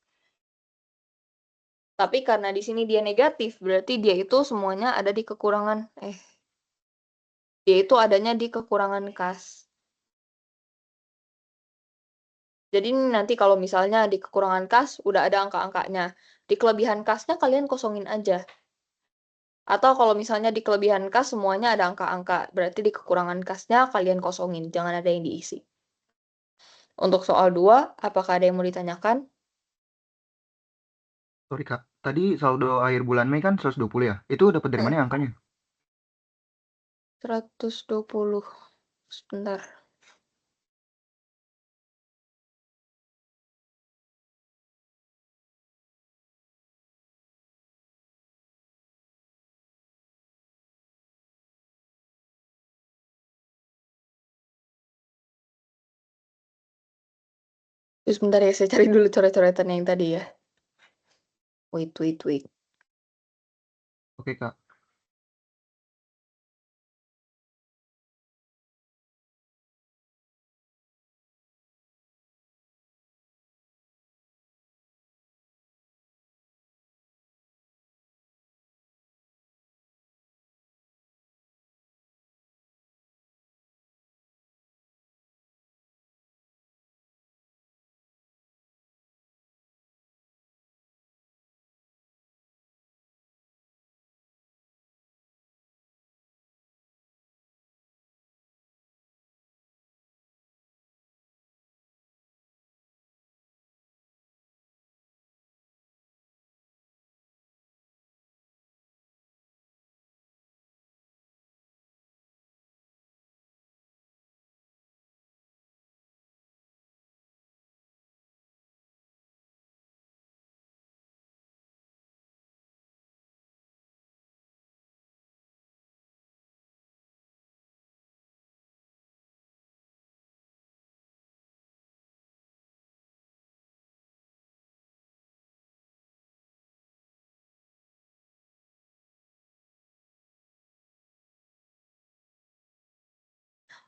Tapi karena di sini dia negatif, berarti dia itu semuanya ada di kekurangan. Dia itu adanya di kekurangan kas. Jadi nanti kalau misalnya di kekurangan kas, udah ada angka-angkanya. Di kelebihan kasnya kalian kosongin aja. Atau kalau misalnya di kelebihan kas semuanya ada angka-angka, berarti di kekurangan kasnya kalian kosongin, jangan ada yang diisi. Untuk soal 2, apakah ada yang mau ditanyakan? Sorry Kak, tadi saldo akhir bulan Mei kan 120 ya? Itu dapat dari mana ya angkanya? 120. Sebentar. Sebentar ya, saya cari dulu coret-coretan yang tadi ya. Wait. Oke Kak.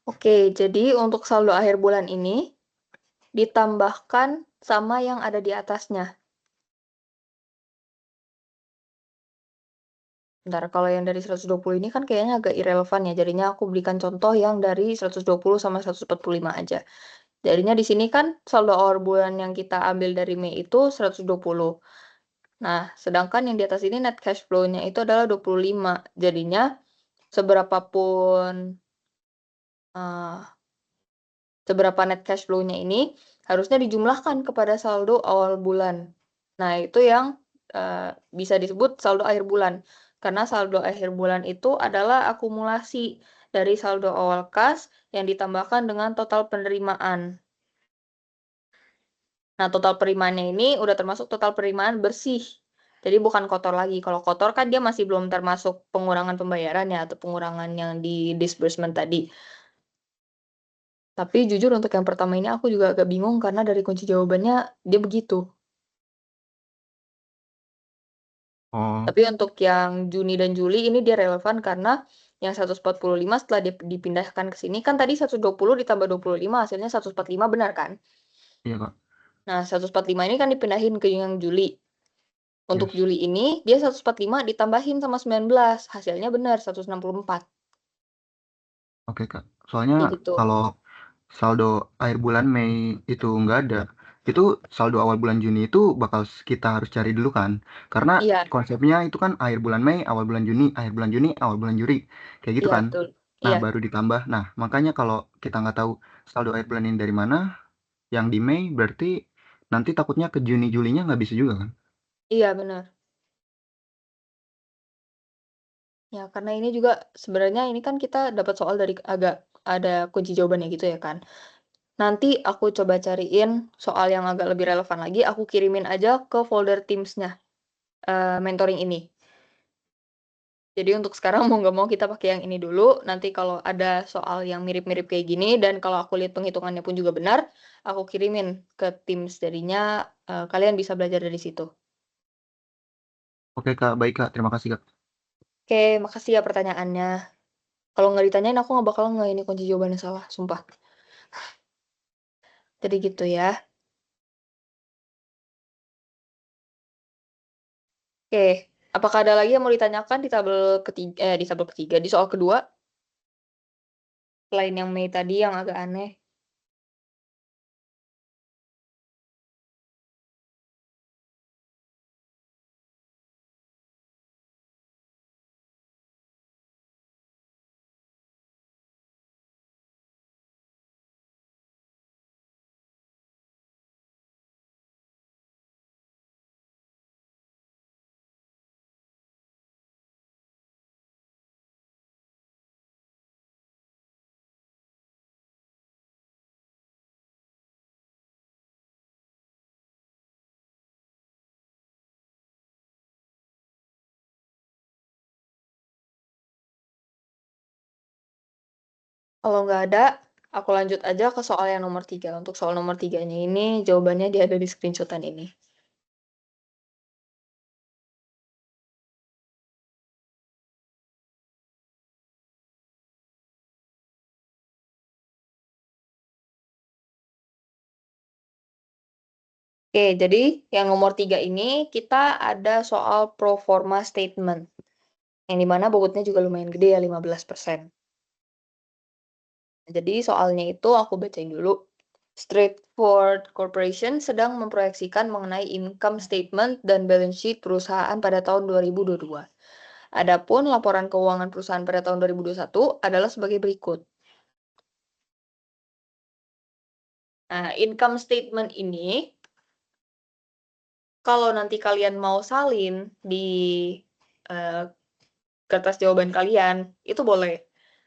Oke, jadi untuk saldo akhir bulan ini ditambahkan sama yang ada di atasnya. Bentar, kalau yang dari 120 ini kan kayaknya agak irrelevan ya. Jadinya aku berikan contoh yang dari 120 sama 145 aja. Jadinya di sini kan saldo awal bulan yang kita ambil dari Mei itu 120. Nah, sedangkan yang di atas ini net cash flow-nya itu adalah 25. Jadinya seberapapun seberapa net cash flow-nya ini harusnya dijumlahkan kepada saldo awal bulan. Nah, itu yang bisa disebut saldo akhir bulan. Karena saldo akhir bulan itu adalah akumulasi dari saldo awal kas yang ditambahkan dengan total penerimaan. Nah, total penerimaannya ini udah termasuk total penerimaan bersih. Jadi bukan kotor lagi. Kalau kotor kan dia masih belum termasuk pengurangan pembayaran ya atau pengurangan yang di disbursement tadi. Tapi jujur untuk yang pertama ini aku juga agak bingung karena dari kunci jawabannya dia begitu. Oh, Tapi untuk yang Juni dan Juli ini dia relevan karena yang 145 setelah dipindahkan ke sini kan tadi 120 ditambah 25 hasilnya 145 benar kan? iya Kak. Nah, 145 ini kan dipindahin ke yang Juli. Untuk Yes. Juli ini dia 145 ditambahin sama 19, hasilnya benar 164. Oke Kak. Soalnya Kayak gitu. kalau saldo akhir bulan Mei itu nggak ada, itu saldo awal bulan Juni itu bakal kita harus cari dulu kan. Karena Iya, konsepnya itu kan akhir bulan Mei, awal bulan Juni, akhir bulan Juni, awal bulan Juli. Kayak gitu iya kan. betul. Nah, Iya, baru ditambah. Nah, makanya kalau kita nggak tahu saldo akhir bulan ini dari mana, yang di Mei berarti nanti takutnya ke Juni Julinya nggak bisa juga kan. iya benar. Ya, karena ini juga sebenarnya ini kan kita dapat soal dari agak ada kunci jawabannya gitu ya kan. Nanti aku coba cariin soal yang agak lebih relevan lagi, aku kirimin aja ke folder Teams-nya mentoring ini. Jadi untuk sekarang mau nggak mau kita pakai yang ini dulu. Nanti kalau ada soal yang mirip-mirip kayak gini dan kalau aku lihat penghitungannya pun juga benar, aku kirimin ke Teams. Jadinya kalian bisa belajar dari situ. Oke Kak, baik Kak. Terima kasih Kak. Oke, makasih ya pertanyaannya. Kalau nggak ditanyain aku nggak bakal nggak ini kunci jawabannya salah, sumpah. Jadi gitu ya. Oke, apakah ada lagi yang mau ditanyakan di tabel ketiga, di soal kedua? Selain yang Mei tadi yang agak aneh. Kalau nggak ada, aku lanjut aja ke soal yang nomor 3. Untuk soal nomor 3-nya ini, jawabannya dia ada di screenshotan ini. Oke, jadi yang nomor 3 ini kita ada soal pro forma statement. Yang dimana bobotnya juga lumayan gede ya, 15%. Jadi soalnya itu aku bacain dulu. Straightforward Corporation sedang memproyeksikan mengenai income statement dan balance sheet perusahaan pada tahun 2022. Adapun laporan keuangan perusahaan pada tahun 2021 adalah sebagai berikut. Nah, income statement ini, kalau nanti kalian mau salin di kertas jawaban kalian, itu boleh.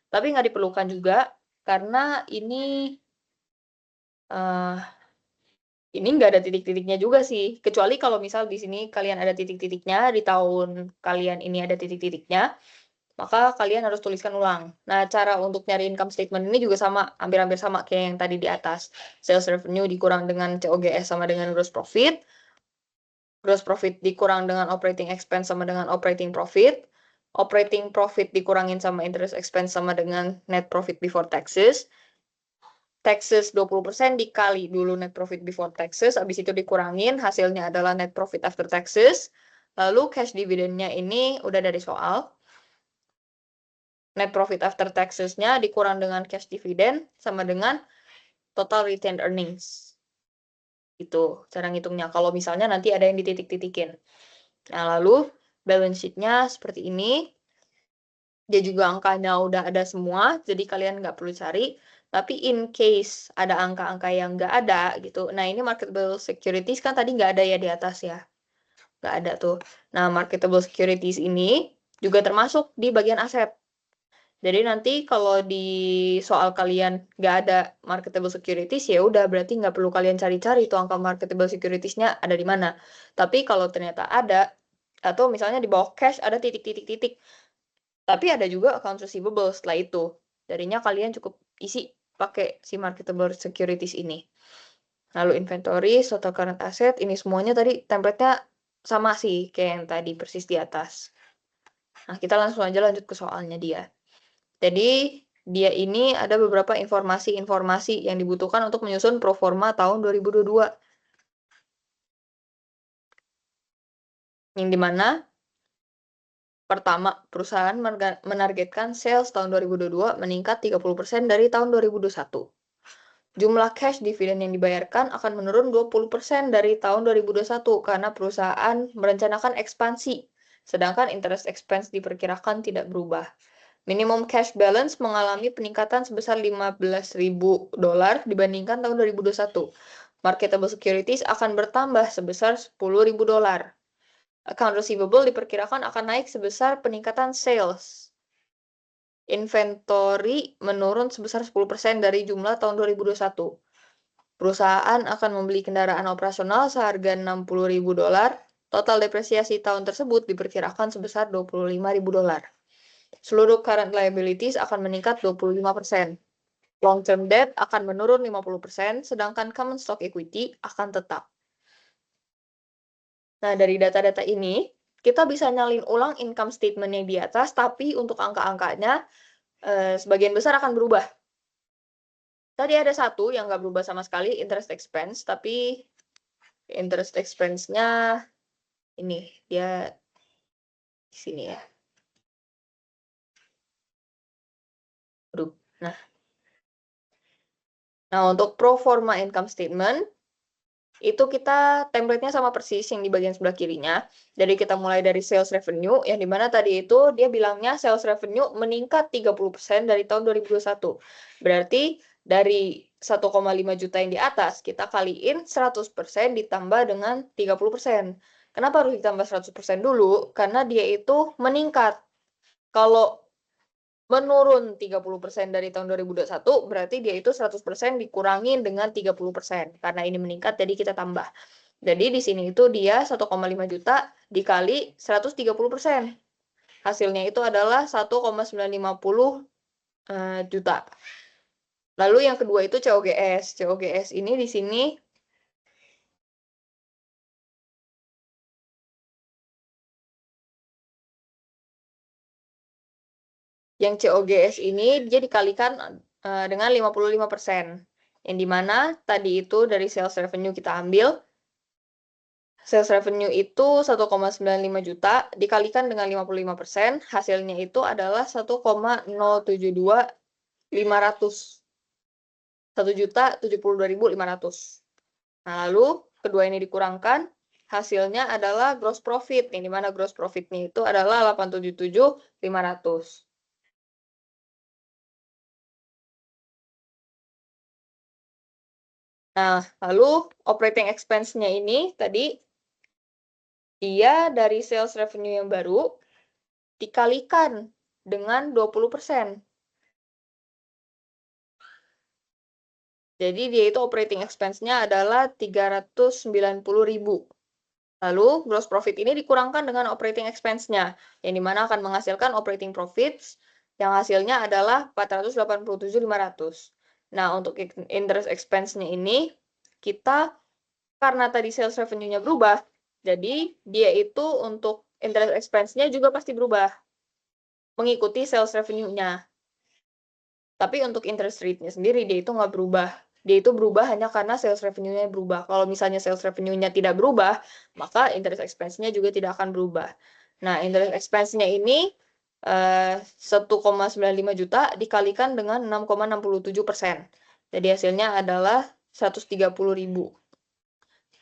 Tapi nggak diperlukan juga, karena ini nggak ada titik-titiknya juga sih. Kecuali kalau misal di sini kalian ada titik-titiknya, di tahun kalian ini ada titik-titiknya, maka kalian harus tuliskan ulang. Nah, cara untuk nyari income statement ini juga sama, hampir-hampir sama kayak yang tadi di atas. Sales revenue dikurang dengan COGS sama dengan gross profit. Gross profit dikurang dengan operating expense sama dengan operating profit. Operating profit dikurangin sama interest expense sama dengan net profit before taxes. Taxes 20% dikali dulu net profit before taxes, habis itu dikurangin, hasilnya adalah net profit after taxes. Lalu cash dividendnya ini udah dari soal. Net profit after taxes-nya dikurang dengan cash dividend sama dengan total retained earnings. Itu cara ngitungnya. Kalau misalnya nanti ada yang dititik-titikin. Nah, lalu balance sheet-nya seperti ini. Dia juga angkanya udah ada semua, jadi kalian nggak perlu cari. Tapi in case ada angka-angka yang nggak ada gitu. Nah, ini marketable securities kan tadi nggak ada ya di atas ya. Nggak ada tuh. Nah, marketable securities ini juga termasuk di bagian aset. Jadi nanti kalau di soal kalian nggak ada marketable securities, ya udah berarti nggak perlu kalian cari-cari tuh angka marketable securities-nya ada di mana. Tapi kalau ternyata ada, atau misalnya di bawah cash ada titik-titik-titik, tapi ada juga accounts receivable setelah itu. Jadinya kalian cukup isi pakai si marketable securities ini. Lalu inventory, total current asset, ini semuanya tadi template-nya sama sih kayak yang tadi persis di atas. Nah, kita langsung aja lanjut ke soalnya dia. Jadi, dia ini ada beberapa informasi-informasi yang dibutuhkan untuk menyusun pro forma tahun 2022. Yang dimana pertama, perusahaan menargetkan sales tahun 2022 meningkat 30% dari tahun 2021. Jumlah cash dividen yang dibayarkan akan menurun 20% dari tahun 2021 karena perusahaan merencanakan ekspansi, sedangkan interest expense diperkirakan tidak berubah. Minimum cash balance mengalami peningkatan sebesar $15.000 dibandingkan tahun 2021. Marketable securities akan bertambah sebesar $10.000. Account receivable diperkirakan akan naik sebesar peningkatan sales. Inventory menurun sebesar 10% dari jumlah tahun 2021. Perusahaan akan membeli kendaraan operasional seharga $60.000. Total depresiasi tahun tersebut diperkirakan sebesar $25.000. Seluruh current liabilities akan meningkat 25%. Long-term debt akan menurun 50%, sedangkan common stock equity akan tetap. Nah, dari data-data ini, kita bisa nyalin ulang income statement yang di atas, tapi untuk angka-angkanya sebagian besar akan berubah. Tadi ada satu yang nggak berubah sama sekali, interest expense, tapi interest expense-nya ini, dia di sini ya. Nah, untuk pro forma income statement, itu kita template-nya sama persis yang di bagian sebelah kirinya. Jadi kita mulai dari sales revenue, yang dimana tadi itu dia bilangnya sales revenue meningkat 30% dari tahun 2021. Berarti dari 1,5 juta yang di atas, kita kaliin 100% ditambah dengan 30%. Kenapa harus ditambah 100% dulu? Karena dia itu meningkat. Kalau menurun 30% dari tahun 2021, berarti dia itu 100% dikurangin dengan 30%. Karena ini meningkat, jadi kita tambah. Jadi di sini itu dia 1,5 juta dikali 130%. Hasilnya itu adalah 1,950 juta. Lalu yang kedua itu COGS. COGS ini di sini yang COGS ini dia dikalikan dengan 55%. Yang dimana tadi itu dari sales revenue kita ambil. Sales revenue itu 1,95 juta dikalikan dengan 55%, hasilnya itu adalah 1,072500. 1.072.500. Nah, lalu kedua ini dikurangkan, hasilnya adalah gross profit, yang dimana gross profitnya itu adalah 877.500. Nah, lalu operating expense-nya ini tadi dia dari sales revenue yang baru dikalikan dengan 20%. Jadi dia itu operating expense-nya adalah 390.000. Lalu gross profit ini dikurangkan dengan operating expense-nya, yang dimana akan menghasilkan operating profits yang hasilnya adalah 487.500. Nah, untuk interest expense-nya ini, kita karena tadi sales revenue-nya berubah, jadi dia itu untuk interest expense-nya juga pasti berubah, mengikuti sales revenue-nya. Tapi untuk interest rate-nya sendiri, dia itu nggak berubah. Dia itu berubah hanya karena sales revenue-nya berubah. Kalau misalnya sales revenue-nya tidak berubah, maka interest expense-nya juga tidak akan berubah. Nah, interest expense-nya ini 1,95 juta dikalikan dengan 6,67%. Jadi hasilnya adalah 130.000.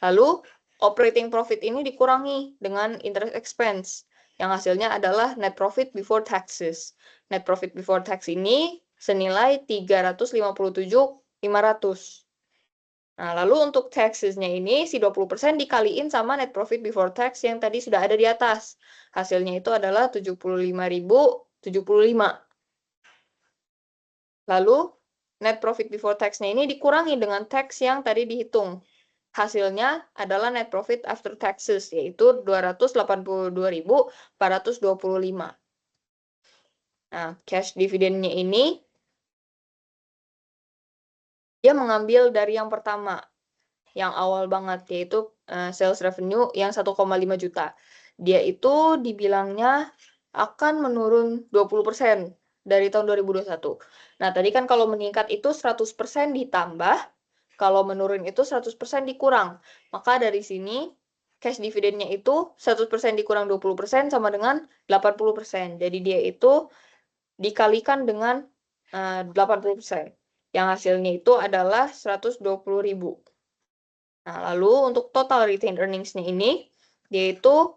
Lalu operating profit ini dikurangi dengan interest expense, yang hasilnya adalah net profit before taxes. Net profit before tax ini senilai 357.500. Nah, lalu untuk taxes-nya ini, si 20% dikaliin sama net profit before tax yang tadi sudah ada di atas. Hasilnya itu adalah 75.075. Lalu, net profit before tax-nya ini dikurangi dengan tax yang tadi dihitung. Hasilnya adalah net profit after taxes, yaitu 282.425. Nah, cash dividend-nya ini, dia mengambil dari yang pertama, yang awal banget, yaitu sales revenue yang 1,5 juta. Dia itu dibilangnya akan menurun 20% dari tahun 2021. Nah, tadi kan kalau meningkat itu 100% ditambah, kalau menurun itu 100% dikurang. Maka dari sini, cash dividendnya itu 100% dikurang 20% sama dengan 80%. Jadi dia itu dikalikan dengan 80%. Yang hasilnya itu adalah 120.000. Nah, lalu untuk total retained earnings-nya ini, yaitu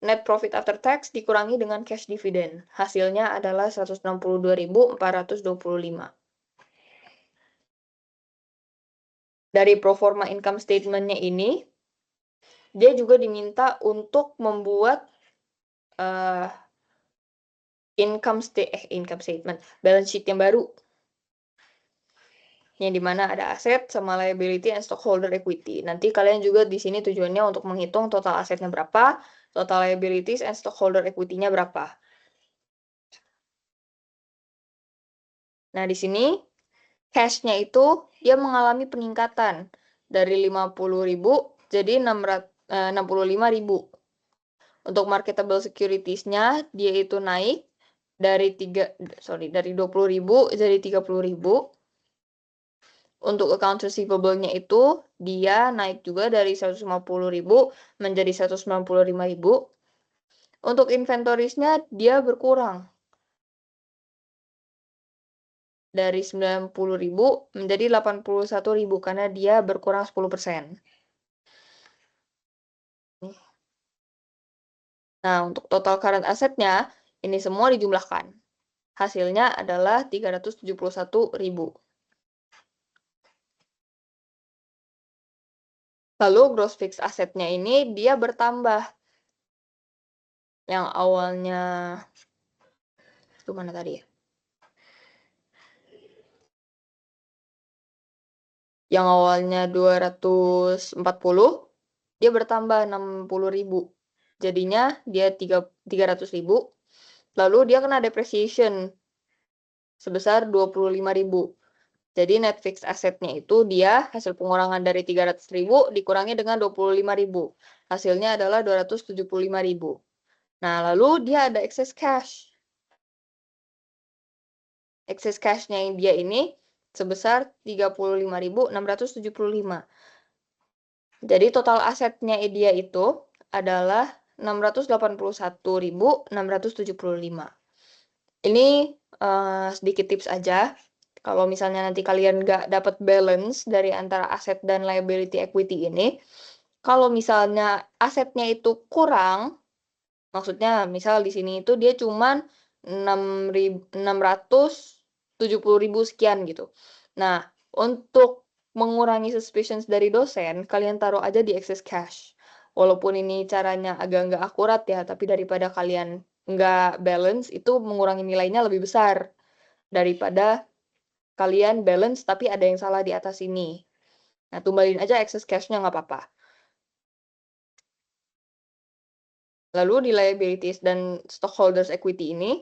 net profit after tax dikurangi dengan cash dividend. Hasilnya adalah 162.425. Dari pro forma income statement-nya ini, dia juga diminta untuk membuat income statement, balance sheet yang baru. Yang dimana ada aset sama liability and stockholder equity. Nanti kalian juga di sini tujuannya untuk menghitung total asetnya berapa, total liabilities and stockholder equity-nya berapa. Nah, di sini cash-nya itu dia mengalami peningkatan dari 50.000 jadi 65.000. Untuk marketable securities-nya dia itu naik dari 20.000 jadi 30.000. Untuk account receivable-nya itu dia naik juga dari 150.000 menjadi 195.000. Untuk inventories-nya dia berkurang dari 90.000 menjadi 81.000 karena dia berkurang 10%. Nah, untuk total current asset-nya ini semua dijumlahkan. Hasilnya adalah 371.000. Lalu gross fixed asset-nya ini dia bertambah. Yang awalnya itu mana tadi ya? Yang awalnya 240 dia bertambah 60.000. Jadinya dia 300.000. Lalu dia kena depreciation sebesar 25.000. Jadi net fixed asset-nya itu dia hasil pengurangan dari 300.000 dikurangi dengan 25.000. Hasilnya adalah 275.000. Nah, lalu dia ada excess cash. Excess cash-nya yang dia ini sebesar 35.675. Jadi total asetnya dia itu adalah 681.675. Ini sedikit tips aja. Kalau misalnya nanti kalian nggak dapat balance dari antara aset dan liability equity ini, kalau misalnya asetnya itu kurang, maksudnya misal di sini itu dia cuman 670.000 sekian gitu. Nah, untuk mengurangi suspicions dari dosen, kalian taruh aja di excess cash. Walaupun ini caranya agak nggak akurat ya, tapi daripada kalian nggak balance, itu mengurangi nilainya lebih besar daripada kalian balance tapi ada yang salah di atas ini. Nah, tumbalin aja excess cash-nya nggak apa-apa. Lalu di liabilities dan stockholders equity ini,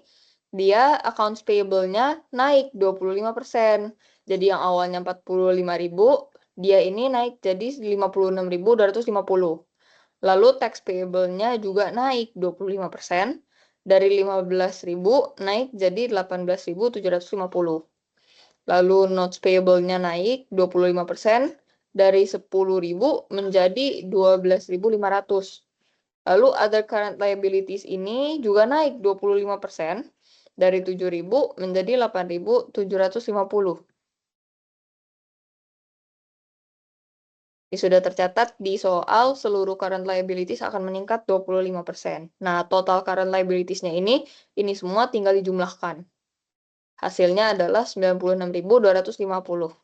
dia accounts payable-nya naik 25%. Jadi yang awalnya 45.000, dia ini naik jadi 56.250. Lalu tax payable-nya juga naik 25%. Dari 15.000 naik jadi 18.750. Lalu notes payable-nya naik 25%. Dari 10.000 menjadi 12.500. Lalu other current liabilities ini juga naik 25% dari 7.000 menjadi 8.750. Ini sudah tercatat di soal seluruh current liabilities akan meningkat 25%. Nah, total current liabilities-nya ini semua tinggal dijumlahkan. Hasilnya adalah 96.250.